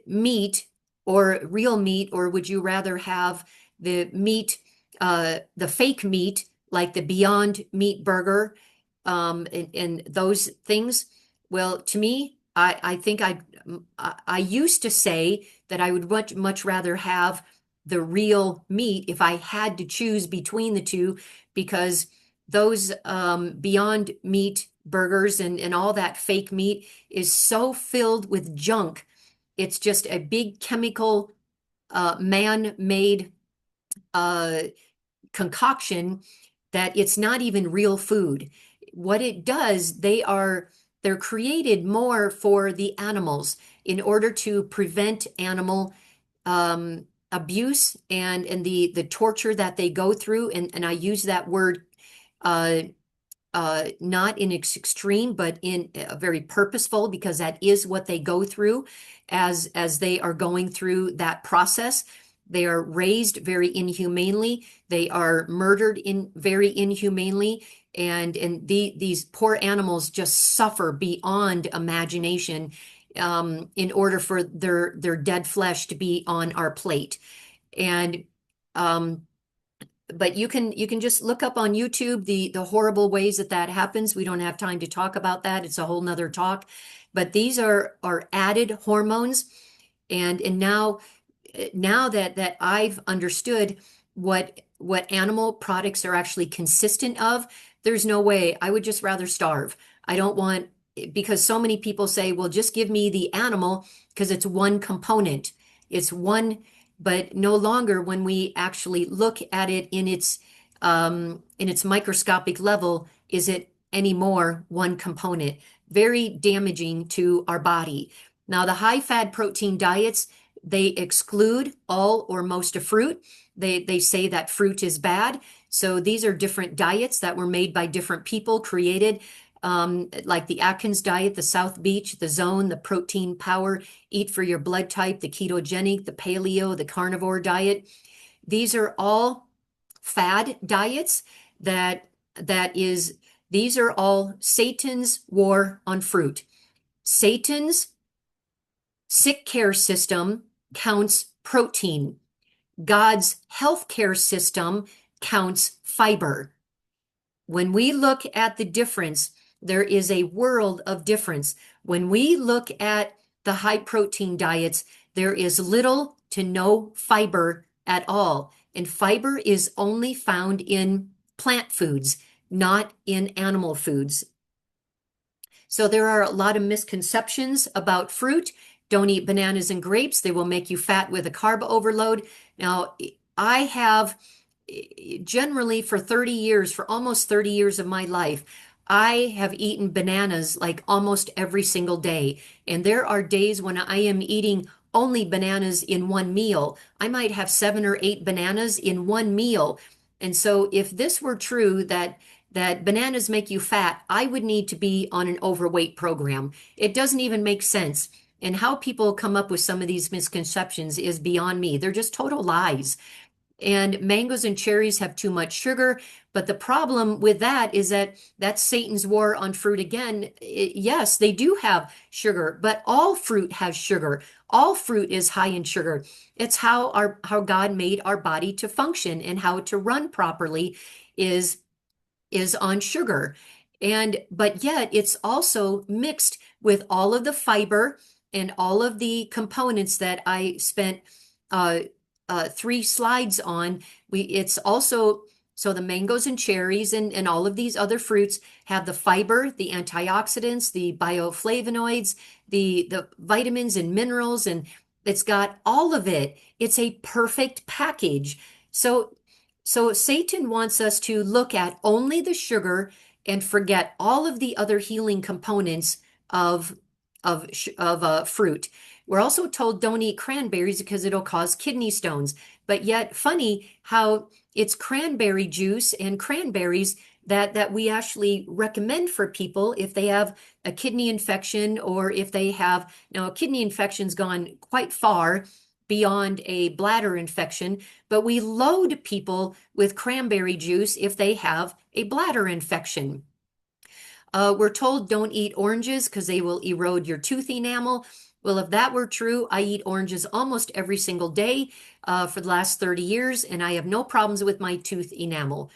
S1: meat or real meat, or would you rather have the meat, the fake meat, like the Beyond Meat burger, and those things? Well, to me, I think I used to say that I would much rather have the real meat if I had to choose between the two, because those Beyond Meat burgers and all that fake meat is so filled with junk. It's just a big chemical, man-made uh, concoction that it's not even real food. What it does, they're created more for the animals in order to prevent animal abuse and the torture that they go through. And I use that word uh, not in extreme, but in very purposeful, because that is what they go through as they are going through that process. They are raised very inhumanely. They are murdered in very inhumanely, and these poor animals just suffer beyond imagination in order for their dead flesh to be on our plate. And um, but you can just look up on YouTube the horrible ways that happens. We don't have time to talk about that. It's a whole nother talk. But these are added hormones, and now that I've understood what animal products are actually consistent of, there's no way. I would just rather starve. I don't want, because so many people say, well, just give me the animal because it's one component. It's one, but no longer when we actually look at it in its microscopic level, is it anymore one component? Very damaging to our body. Now, the high fat protein diets, they exclude all or most of fruit. They say that fruit is bad. So these are different diets that were made by different people, created like the Atkins diet, the South Beach, the Zone, the Protein Power, Eat for Your Blood Type, the ketogenic, the paleo, the carnivore diet. These are all fad diets that is, these are all Satan's war on fruit. Satan's sick care system counts protein. God's healthcare system counts fiber. When we look at the difference, there is a world of difference. When we look at the high protein diets, there is little to no fiber at all. And fiber is only found in plant foods, not in animal foods. So there are a lot of misconceptions about fruit. Don't eat bananas and grapes. They will make you fat with a carb overload. Now, I have generally for 30 years, for almost 30 years of my life, I have eaten bananas like almost every single day. And there are days when I am eating only bananas in one meal. I might have 7 or 8 bananas in one meal. And so if this were true that bananas make you fat, I would need to be on an overweight program. It doesn't even make sense. And how people come up with some of these misconceptions is beyond me. They're just total lies. And mangoes and cherries have too much sugar. But the problem with that is that that's Satan's war on fruit again. Yes, they do have sugar, but all fruit has sugar. All fruit is high in sugar. It's how God made our body to function and how to run properly is is on sugar. And but yet it's also mixed with all of the fiber and all of the components that I spent uh, 3 slides on. It's also, so the mangoes and cherries and all of these other fruits have the fiber, the antioxidants, the bioflavonoids, the vitamins and minerals, and it's got all of it. It's a perfect package. So Satan wants us to look at only the sugar and forget all of the other healing components of fruit. We're also told don't eat cranberries because it'll cause kidney stones. But yet, funny how it's cranberry juice and cranberries that we actually recommend for people if they have a kidney infection, or if they have, now a kidney infection's gone quite far beyond a bladder infection, but we load people with cranberry juice if they have a bladder infection. We're told don't eat oranges because they will erode your tooth enamel. Well, if that were true, I eat oranges almost every single day for the last 30 years, and I have no problems with my tooth enamel.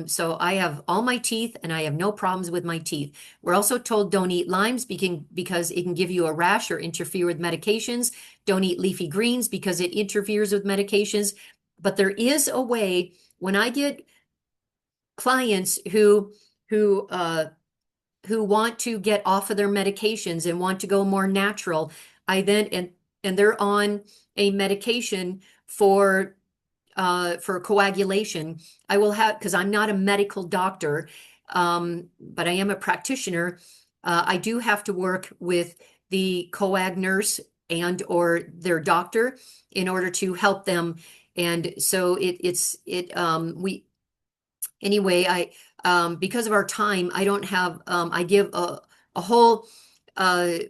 S1: So I have all my teeth and I have no problems with my teeth. We're also told don't eat limes because it can give you a rash or interfere with medications. Don't eat leafy greens because it interferes with medications. But there is a way. When I get clients who who want to get off of their medications and want to go more natural, I then and they're on a medication for coagulation, I will have, because I'm not a medical doctor, but I am a practitioner. I do have to work with the coag nurse and or their doctor in order to help them. And so we anyway, because of our time, I don't have, I give a whole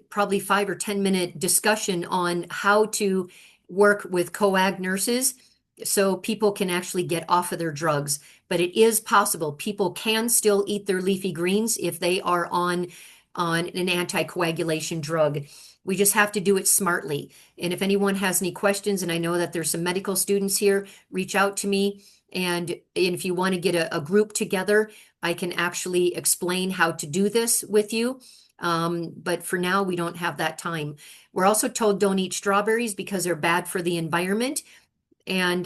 S1: probably 5 or 10 minute discussion on how to work with coag nurses so people can actually get off of their drugs. But it is possible. People can still eat their leafy greens if they are on an anticoagulation drug. We just have to do it smartly. And if anyone has any questions, and I know that there's some medical students here, reach out to me. And if you want to get a group together, I can actually explain how to do this with you. But for now, we don't have that time. We're also told don't eat strawberries because they're bad for the environment. And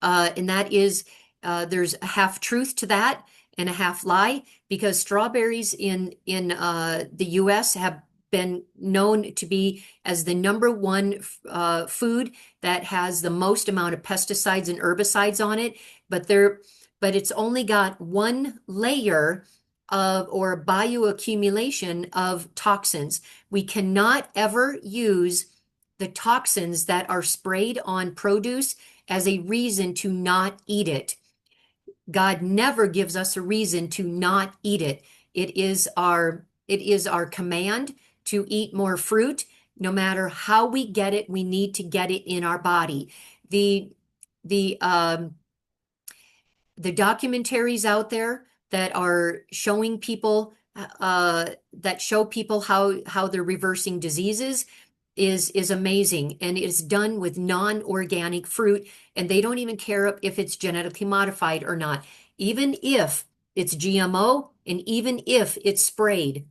S1: that is, there's a half truth to that and a half lie, because strawberries in the U.S. have been known to be as the #1 food that has the most amount of pesticides and herbicides on it. But it's only got one layer of or bioaccumulation of toxins. We cannot ever use the toxins that are sprayed on produce as a reason to not eat it. God never gives us a reason to not eat it. It is our command to eat more fruit. No matter how we get it, we need to get it in our body. The the um, the documentaries out there that are showing people that show people how they're reversing diseases is amazing, and it's done with non-organic fruit, and they don't even care if it's genetically modified or not. Even if it's GMO and even if it's sprayed,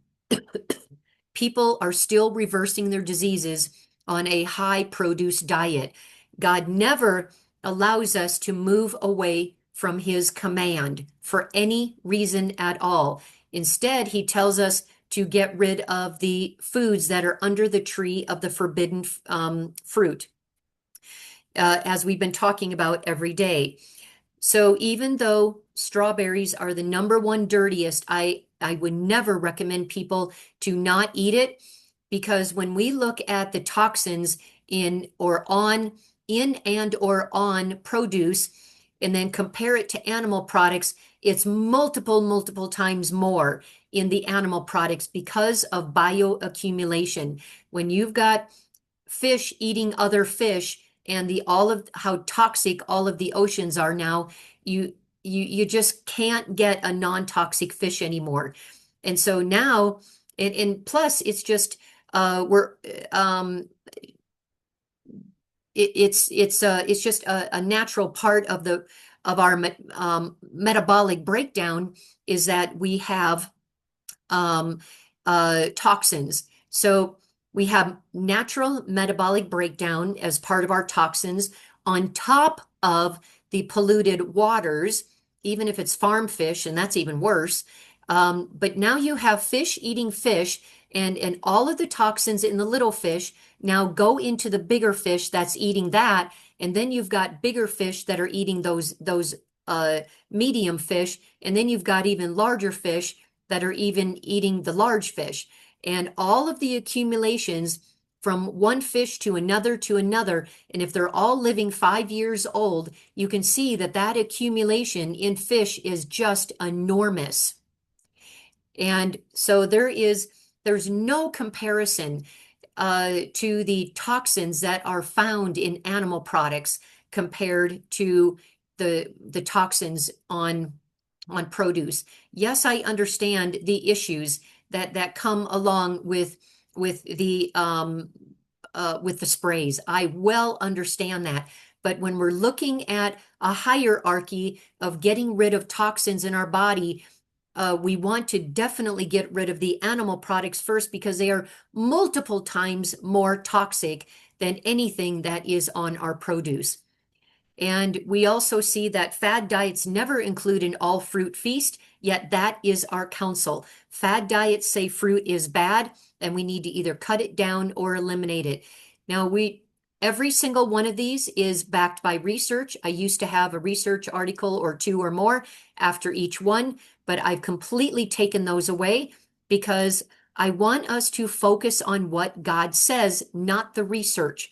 S1: people are still reversing their diseases on a high produce diet. God never allows us to move away from his command for any reason at all. Instead, he tells us to get rid of the foods that are under the tree of the forbidden fruit, as we've been talking about every day. So even though strawberries are the #1 dirtiest, I would never recommend people to not eat it, because when we look at the toxins in and or on produce, and then compare it to animal products, it's multiple times more in the animal products because of bioaccumulation. When you've got fish eating other fish and the all of how toxic all of the oceans are now, you you just can't get a non-toxic fish anymore. And so now, and plus it's just we're it's just a natural part of the of our metabolic breakdown is that we have um, toxins. So we have natural metabolic breakdown as part of our toxins on top of the polluted waters, even if it's farm fish, and that's even worse. But now you have fish eating fish, and all of the toxins in the little fish now go into the bigger fish that's eating that, and then you've got bigger fish that are eating those medium fish, and then you've got even larger fish that are even eating the large fish. And all of the accumulations from one fish to another, and if they're all living 5 years old, you can see that that accumulation in fish is just enormous. And so there's no comparison to the toxins that are found in animal products compared to the toxins on produce. Yes, I understand the issues that come along with the sprays. I well understand that. But when we're looking at a hierarchy of getting rid of toxins in our body, we want to definitely get rid of the animal products first because they are multiple times more toxic than anything that is on our produce. And we also see that fad diets never include an all fruit feast, yet that is our counsel. Fad diets say fruit is bad and we need to either cut it down or eliminate it. Now, every single one of these is backed by research. I used to have a research article or two or more after each one, but I've completely taken those away because I want us to focus on what God says, not the research.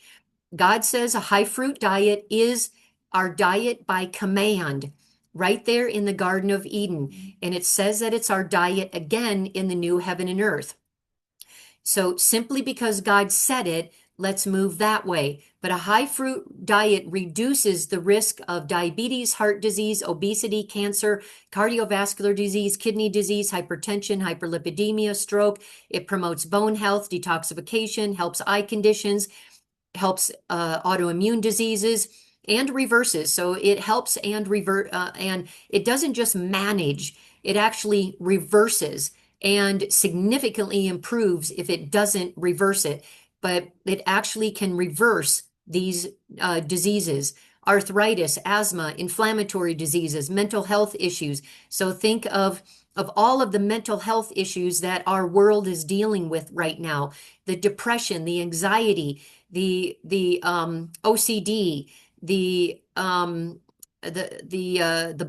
S1: God says a high fruit diet is our diet by command, right there in the Garden of Eden. And it says that it's our diet again in the new heaven and earth. So simply because God said it, let's move that way. But a high fruit diet reduces the risk of diabetes, heart disease, obesity, cancer, cardiovascular disease, kidney disease, hypertension, hyperlipidemia, stroke. It promotes bone health, detoxification, helps eye conditions, helps autoimmune diseases, and reverses. So it helps and revert, and it doesn't just manage, it actually reverses and significantly improves if it doesn't reverse it. But it actually can reverse these diseases, arthritis, asthma, inflammatory diseases, mental health issues. So think of all of the mental health issues that our world is dealing with right now, the depression, the anxiety, the OCD, the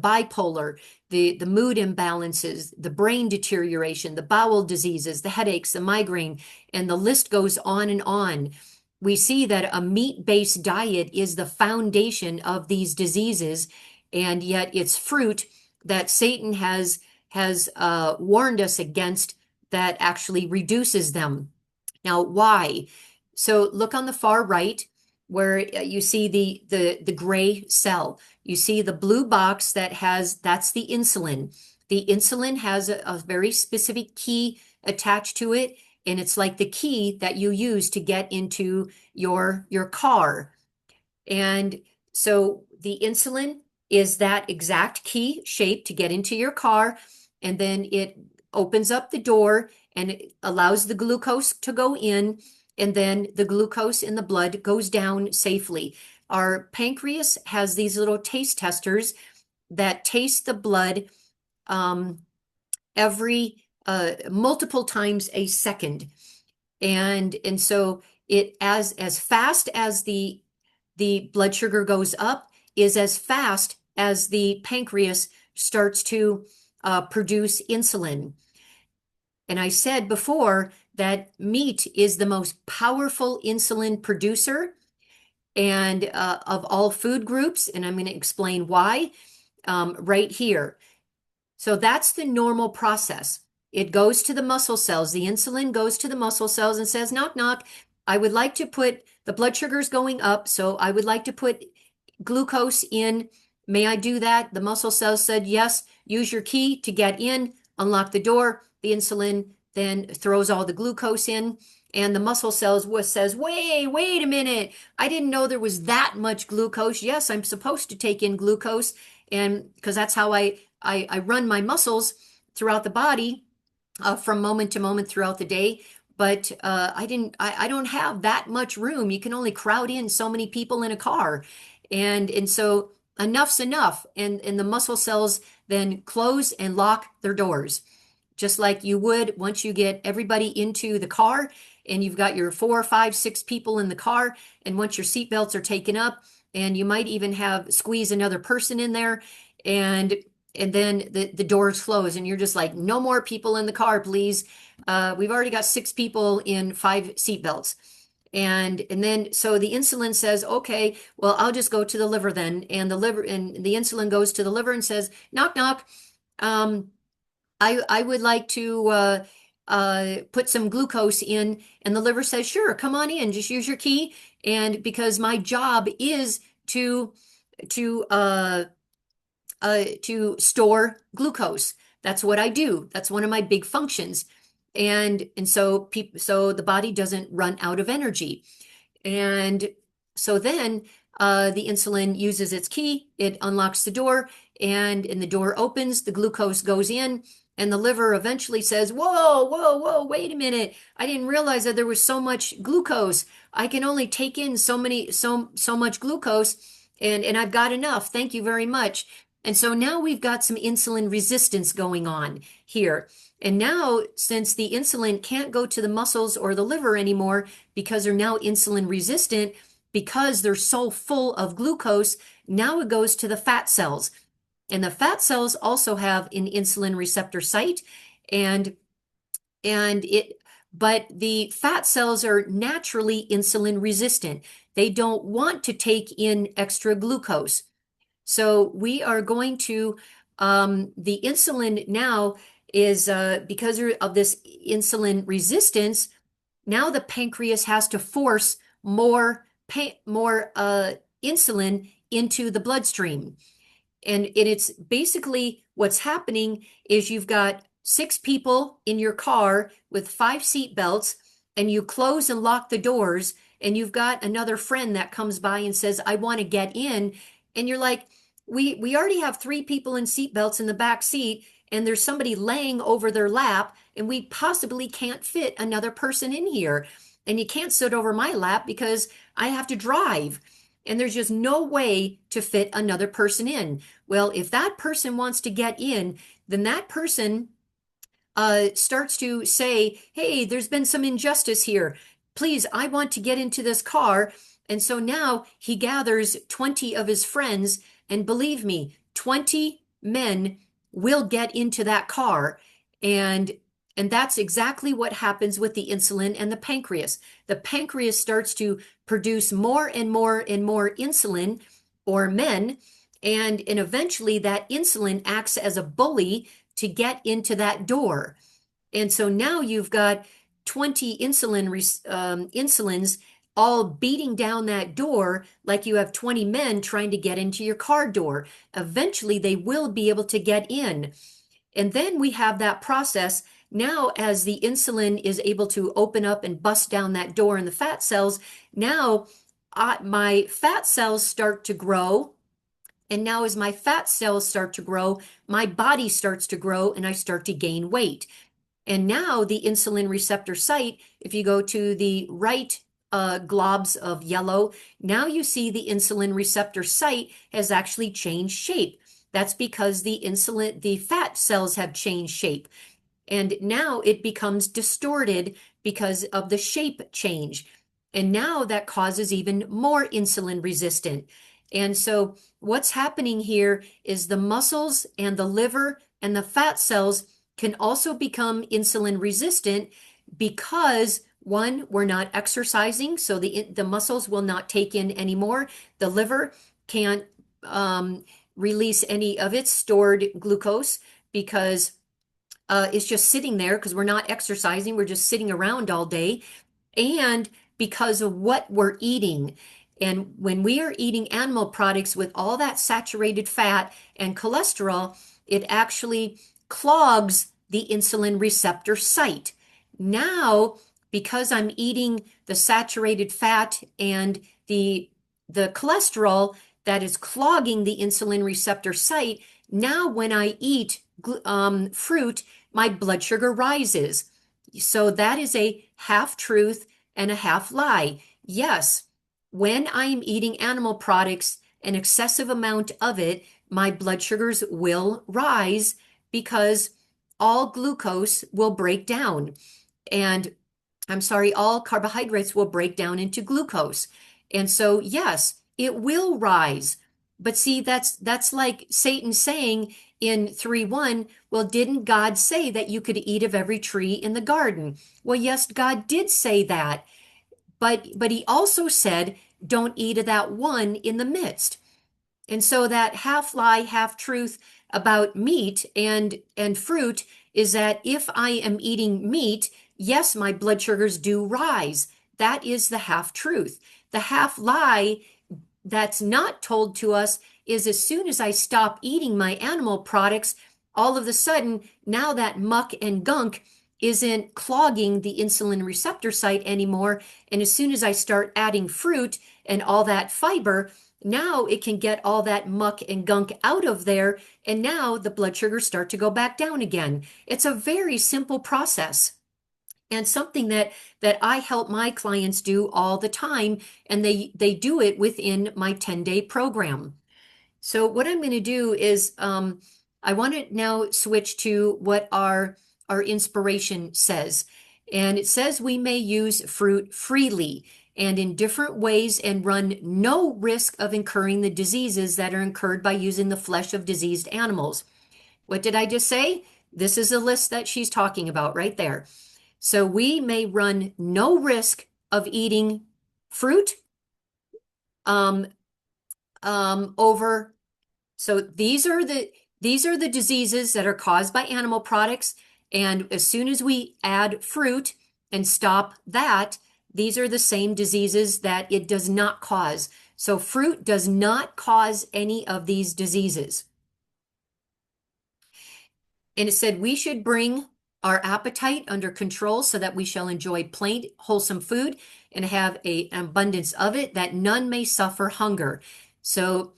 S1: bipolar, the mood imbalances, the brain deterioration, the bowel diseases, the headaches, the migraine, and the list goes on and on. We see that a meat-based diet is the foundation of these diseases, and yet it's fruit that Satan has warned us against that actually reduces them. Now, why? So look on the far right where you see the gray cell. You see the blue box that's the insulin. The insulin has a very specific key attached to it, and it's like the key that you use to get into your car. And so the insulin is that exact key shape to get into your car, and then it opens up the door and it allows the glucose to go in, and then the glucose in the blood goes down safely. Our pancreas has these little taste testers that taste the blood every multiple times a second. And so it as fast as the blood sugar goes up is as fast as the pancreas starts to produce insulin. And I said before that meat is the most powerful insulin producer. and of all food groups, and I'm going to explain why right here. So that's the normal process. It goes to the muscle cells. The insulin goes to the muscle cells and says, knock, knock. I would like to put the blood sugars going up, so I would like to put glucose in. May I do that? The muscle cells said, yes, use your key to get in, unlock the door. The insulin then throws all the glucose in. And the muscle cells says, wait a minute. I didn't know there was that much glucose. Yes, I'm supposed to take in glucose. And because that's how I run my muscles throughout the body from moment to moment throughout the day. But I don't have that much room. You can only crowd in so many people in a car. And so enough's enough. And the muscle cells then close and lock their doors, just like you would once you get everybody into the car and you've got your 4, 5, 6 people in the car. And once your seatbelts are taken up, and you might even have squeeze another person in there, and then the doors close and you're just like, no more people in the car, please. We've already got 6 people in 5 seatbelts. And then so the insulin says, okay, well, I'll just go to the liver then. And the insulin goes to the liver and says, knock, knock. I would like to put some glucose in. And the liver says, sure, come on in, just use your key. And because my job is to store glucose. That's what I do. That's one of my big functions. And so the body doesn't run out of energy. And so then the insulin uses its key, it unlocks the door, and the door opens, the glucose goes in, and the liver eventually says, whoa, wait a minute. I didn't realize that there was so much glucose. I can only take in so much glucose, and I've got enough. Thank you very much. And so now we've got some insulin resistance going on here. And now, since the insulin can't go to the muscles or the liver anymore because they're now insulin resistant, because they're so full of glucose, now it goes to the fat cells. And the fat cells also have an insulin receptor site, but the fat cells are naturally insulin resistant. They don't want to take in extra glucose. So we are going to, the insulin now is, because of this insulin resistance, now the pancreas has to force more insulin into the bloodstream. And it's basically what's happening is you've got 6 people in your car with 5 seat belts, and you close and lock the doors, and you've got another friend that comes by and says, I want to get in. And you're like, we already have 3 people in seatbelts in the back seat, and there's somebody laying over their lap, and we possibly can't fit another person in here. And you can't sit over my lap because I have to drive. And there's just no way to fit another person in. Well, if that person wants to get in, then that person starts to say, hey, there's been some injustice here. Please, I want to get into this car. And so now he gathers 20 of his friends, and believe me, 20 men will get into that car. And that's exactly what happens with the insulin and the pancreas. The pancreas starts to produce more and more and more insulin, or men, and eventually that insulin acts as a bully to get into that door. And so now you've got 20 insulins all beating down that door like you have 20 men trying to get into your car door. Eventually they will be able to get in. And then we have that process. Now, as the insulin is able to open up and bust down that door in the fat cells, now my fat cells start to grow. And now as my fat cells start to grow, my body starts to grow and I start to gain weight. And now the insulin receptor site, if you go to the right globs of yellow, now you see the insulin receptor site has actually changed shape. That's because the fat cells have changed shape. And now it becomes distorted because of the shape change. And now that causes even more insulin resistant. And so what's happening here is the muscles and the liver and the fat cells can also become insulin resistant because One, we're not exercising, so the muscles will not take in anymore. The liver can't release any of its stored glucose because it's just sitting there because we're not exercising. We're just sitting around all day. And because of what we're eating. And when we are eating animal products with all that saturated fat and cholesterol, it actually clogs the insulin receptor site. Now, because I'm eating the saturated fat and the cholesterol that is clogging the insulin receptor site, now when I eat fruit, my blood sugar rises. So that is a half truth and a half lie. Yes, when I am eating animal products, an excessive amount of it, my blood sugars will rise because all glucose will break down. And I'm sorry, all carbohydrates will break down into glucose. And so, yes, it will rise. But see, that's like Satan saying in 3:1, well, didn't God say that you could eat of every tree in the garden? Well, yes, God did say that. But he also said, don't eat of that one in the midst. And so that half lie, half truth about meat and fruit is that if I am eating meat, yes, my blood sugars do rise. That is the half truth. The half lie that's not told to us is as soon as I stop eating my animal products, all of a sudden, now that muck and gunk isn't clogging the insulin receptor site anymore. And as soon as I start adding fruit and all that fiber, now it can get all that muck and gunk out of there. And now the blood sugars start to go back down again. It's a very simple process and something that I help my clients do all the time, and they do it within my 10-day program. So what I'm going to do is I want to now switch to what our inspiration says. And it says we may use fruit freely and in different ways and run no risk of incurring the diseases that are incurred by using the flesh of diseased animals. What did I just say? This is a list that she's talking about right there. So we may run no risk of eating fruit um, over. So these are the diseases that are caused by animal products. And as soon as we add fruit and stop that, these are the same diseases that it does not cause. So fruit does not cause any of these diseases. And it said we should bring our appetite under control so that we shall enjoy plain, wholesome food and have an abundance of it, that none may suffer hunger. So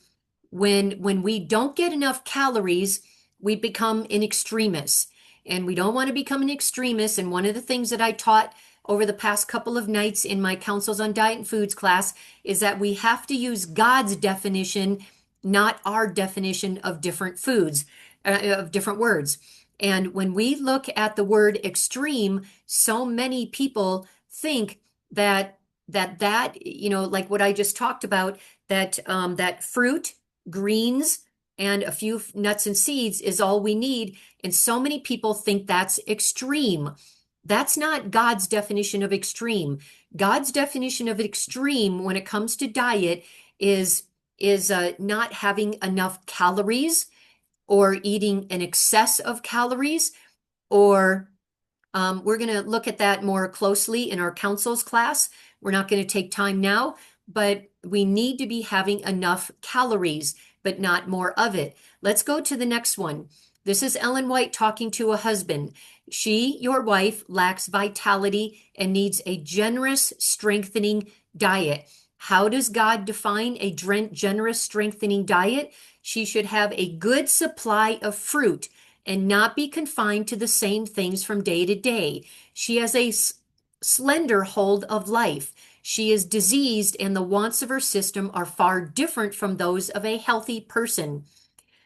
S1: when we don't get enough calories, we become an extremist. And we don't want to become an extremist. And one of the things that I taught over the past couple of nights in my Counsels on Diet and Foods class is that we have to use God's definition, not our definition of different foods, of different words. And when we look at the word extreme, so many people think that like what I just talked about, that fruit, greens, and a few nuts and seeds is all we need. And so many people think that's extreme. That's not God's definition of extreme. God's definition of extreme when it comes to diet is not having enough calories or eating an excess of calories, or we're going to look at that more closely in our counsels class. We're not going to take time now, but we need to be having enough calories, but not more of it. Let's go to the next one. This is Ellen White talking to a husband. She, your wife, lacks vitality and needs a generous, strengthening diet. How does God define a generous, strengthening diet? She should have a good supply of fruit and not be confined to the same things from day to day. She has a slender hold of life. She is diseased, and the wants of her system are far different from those of a healthy person.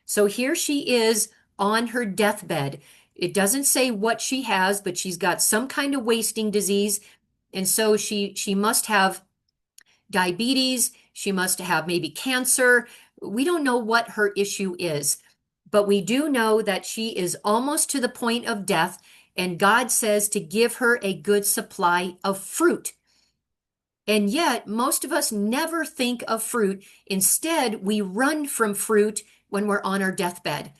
S1: So here she is on her deathbed. It doesn't say what she has, but she's got some kind of wasting disease. And so she must have diabetes. She must have maybe cancer. We don't know what her issue is, but we do know that she is almost to the point of death. and God says to give her a good supply of fruit. And yet, most of us never think of fruit. Instead, we run from fruit when we're on our deathbed.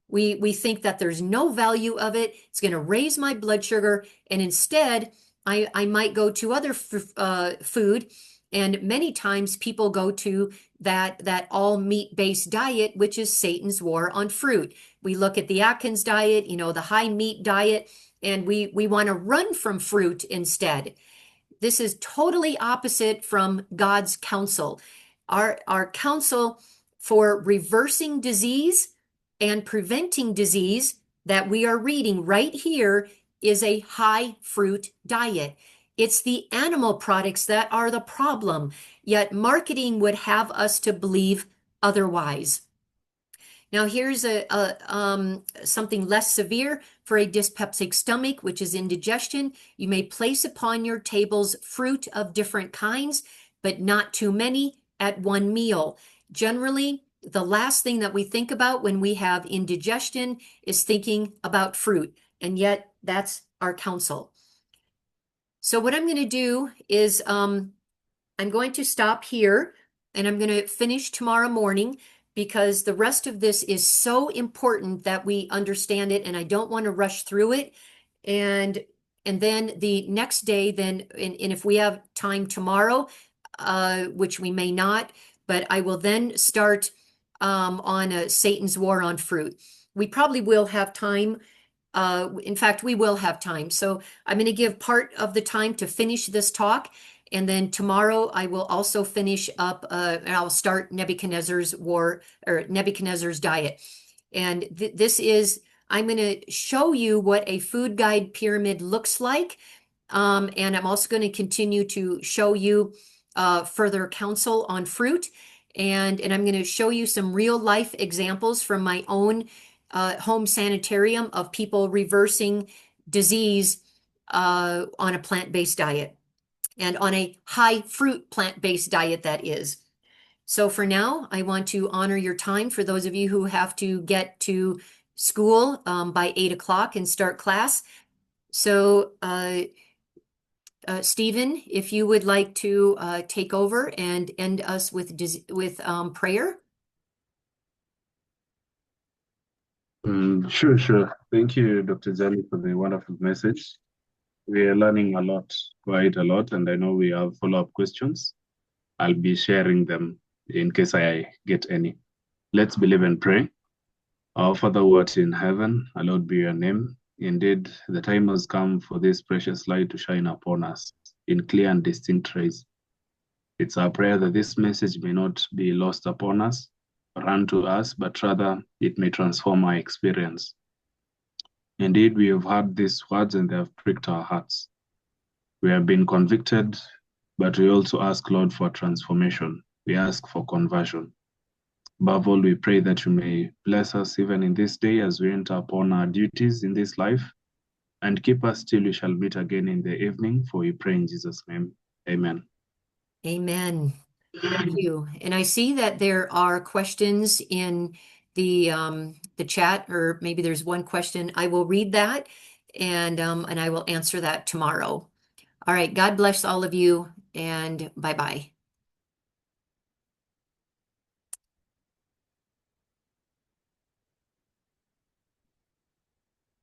S1: We think that there's no value of it. It's going to raise my blood sugar. And instead, I might go to other food. And many times people go to that all meat-based diet, which is Satan's war on fruit. We look at the Atkins diet, the high meat diet, and we want to run from fruit instead. This is totally opposite from God's counsel. Our counsel for reversing disease and preventing disease that we are reading right here is a high fruit diet. It's the animal products that are the problem, yet marketing would have us to believe otherwise. Now here's something less severe for a dyspeptic stomach, which is indigestion. You may place upon your tables fruit of different kinds, but not too many at one meal. Generally, the last thing that we think about when we have indigestion is thinking about fruit, and yet that's our counsel. So what I'm going to do is I'm going to stop here, and I'm going to finish tomorrow morning, because the rest of this is so important that we understand it, and I don't want to rush through it. And then the next day, and if we have time tomorrow, which we may not, but I will then start on Satan's war on fruit. We probably will have time. In fact, we will have time. So I'm going to give part of the time to finish this talk. And then tomorrow I will also finish up, and I'll start Nebuchadnezzar's war, or Nebuchadnezzar's diet. And I'm going to show you what a food guide pyramid looks like. And I'm also going to continue to show you further counsel on fruit. And I'm going to show you some real life examples from my own home sanitarium of people reversing disease on a plant-based diet, and on a high fruit plant-based diet, that is. So for now, I want to honor your time for those of you who have to get to school by 8 o'clock and start class. So Stephen, if you would like to take over and end us with prayer.
S2: Sure. Thank you, Dr. Jani, for the wonderful message. We are learning a lot, quite a lot, and I know we have follow-up questions. I'll be sharing them in case I get any. Let's believe and pray. Our Father who art in heaven, hallowed be your name. Indeed, the time has come for this precious light to shine upon us in clear and distinct rays. It's our prayer that this message may not be lost upon us or unto us, but rather it may transform our experience. Indeed, we have heard these words and they have pricked our hearts. We have been convicted, but we also ask, Lord, for transformation. We ask for conversion. Above all, we pray that you may bless us even in this day as we enter upon our duties in this life, and keep us till we shall meet again in the evening, for we pray in Jesus' name. Amen.
S1: Amen. Thank you. And I see that there are questions in the chat, or maybe there's one question. I will read that, and I will answer that tomorrow. All right. God bless all of you, and bye-bye.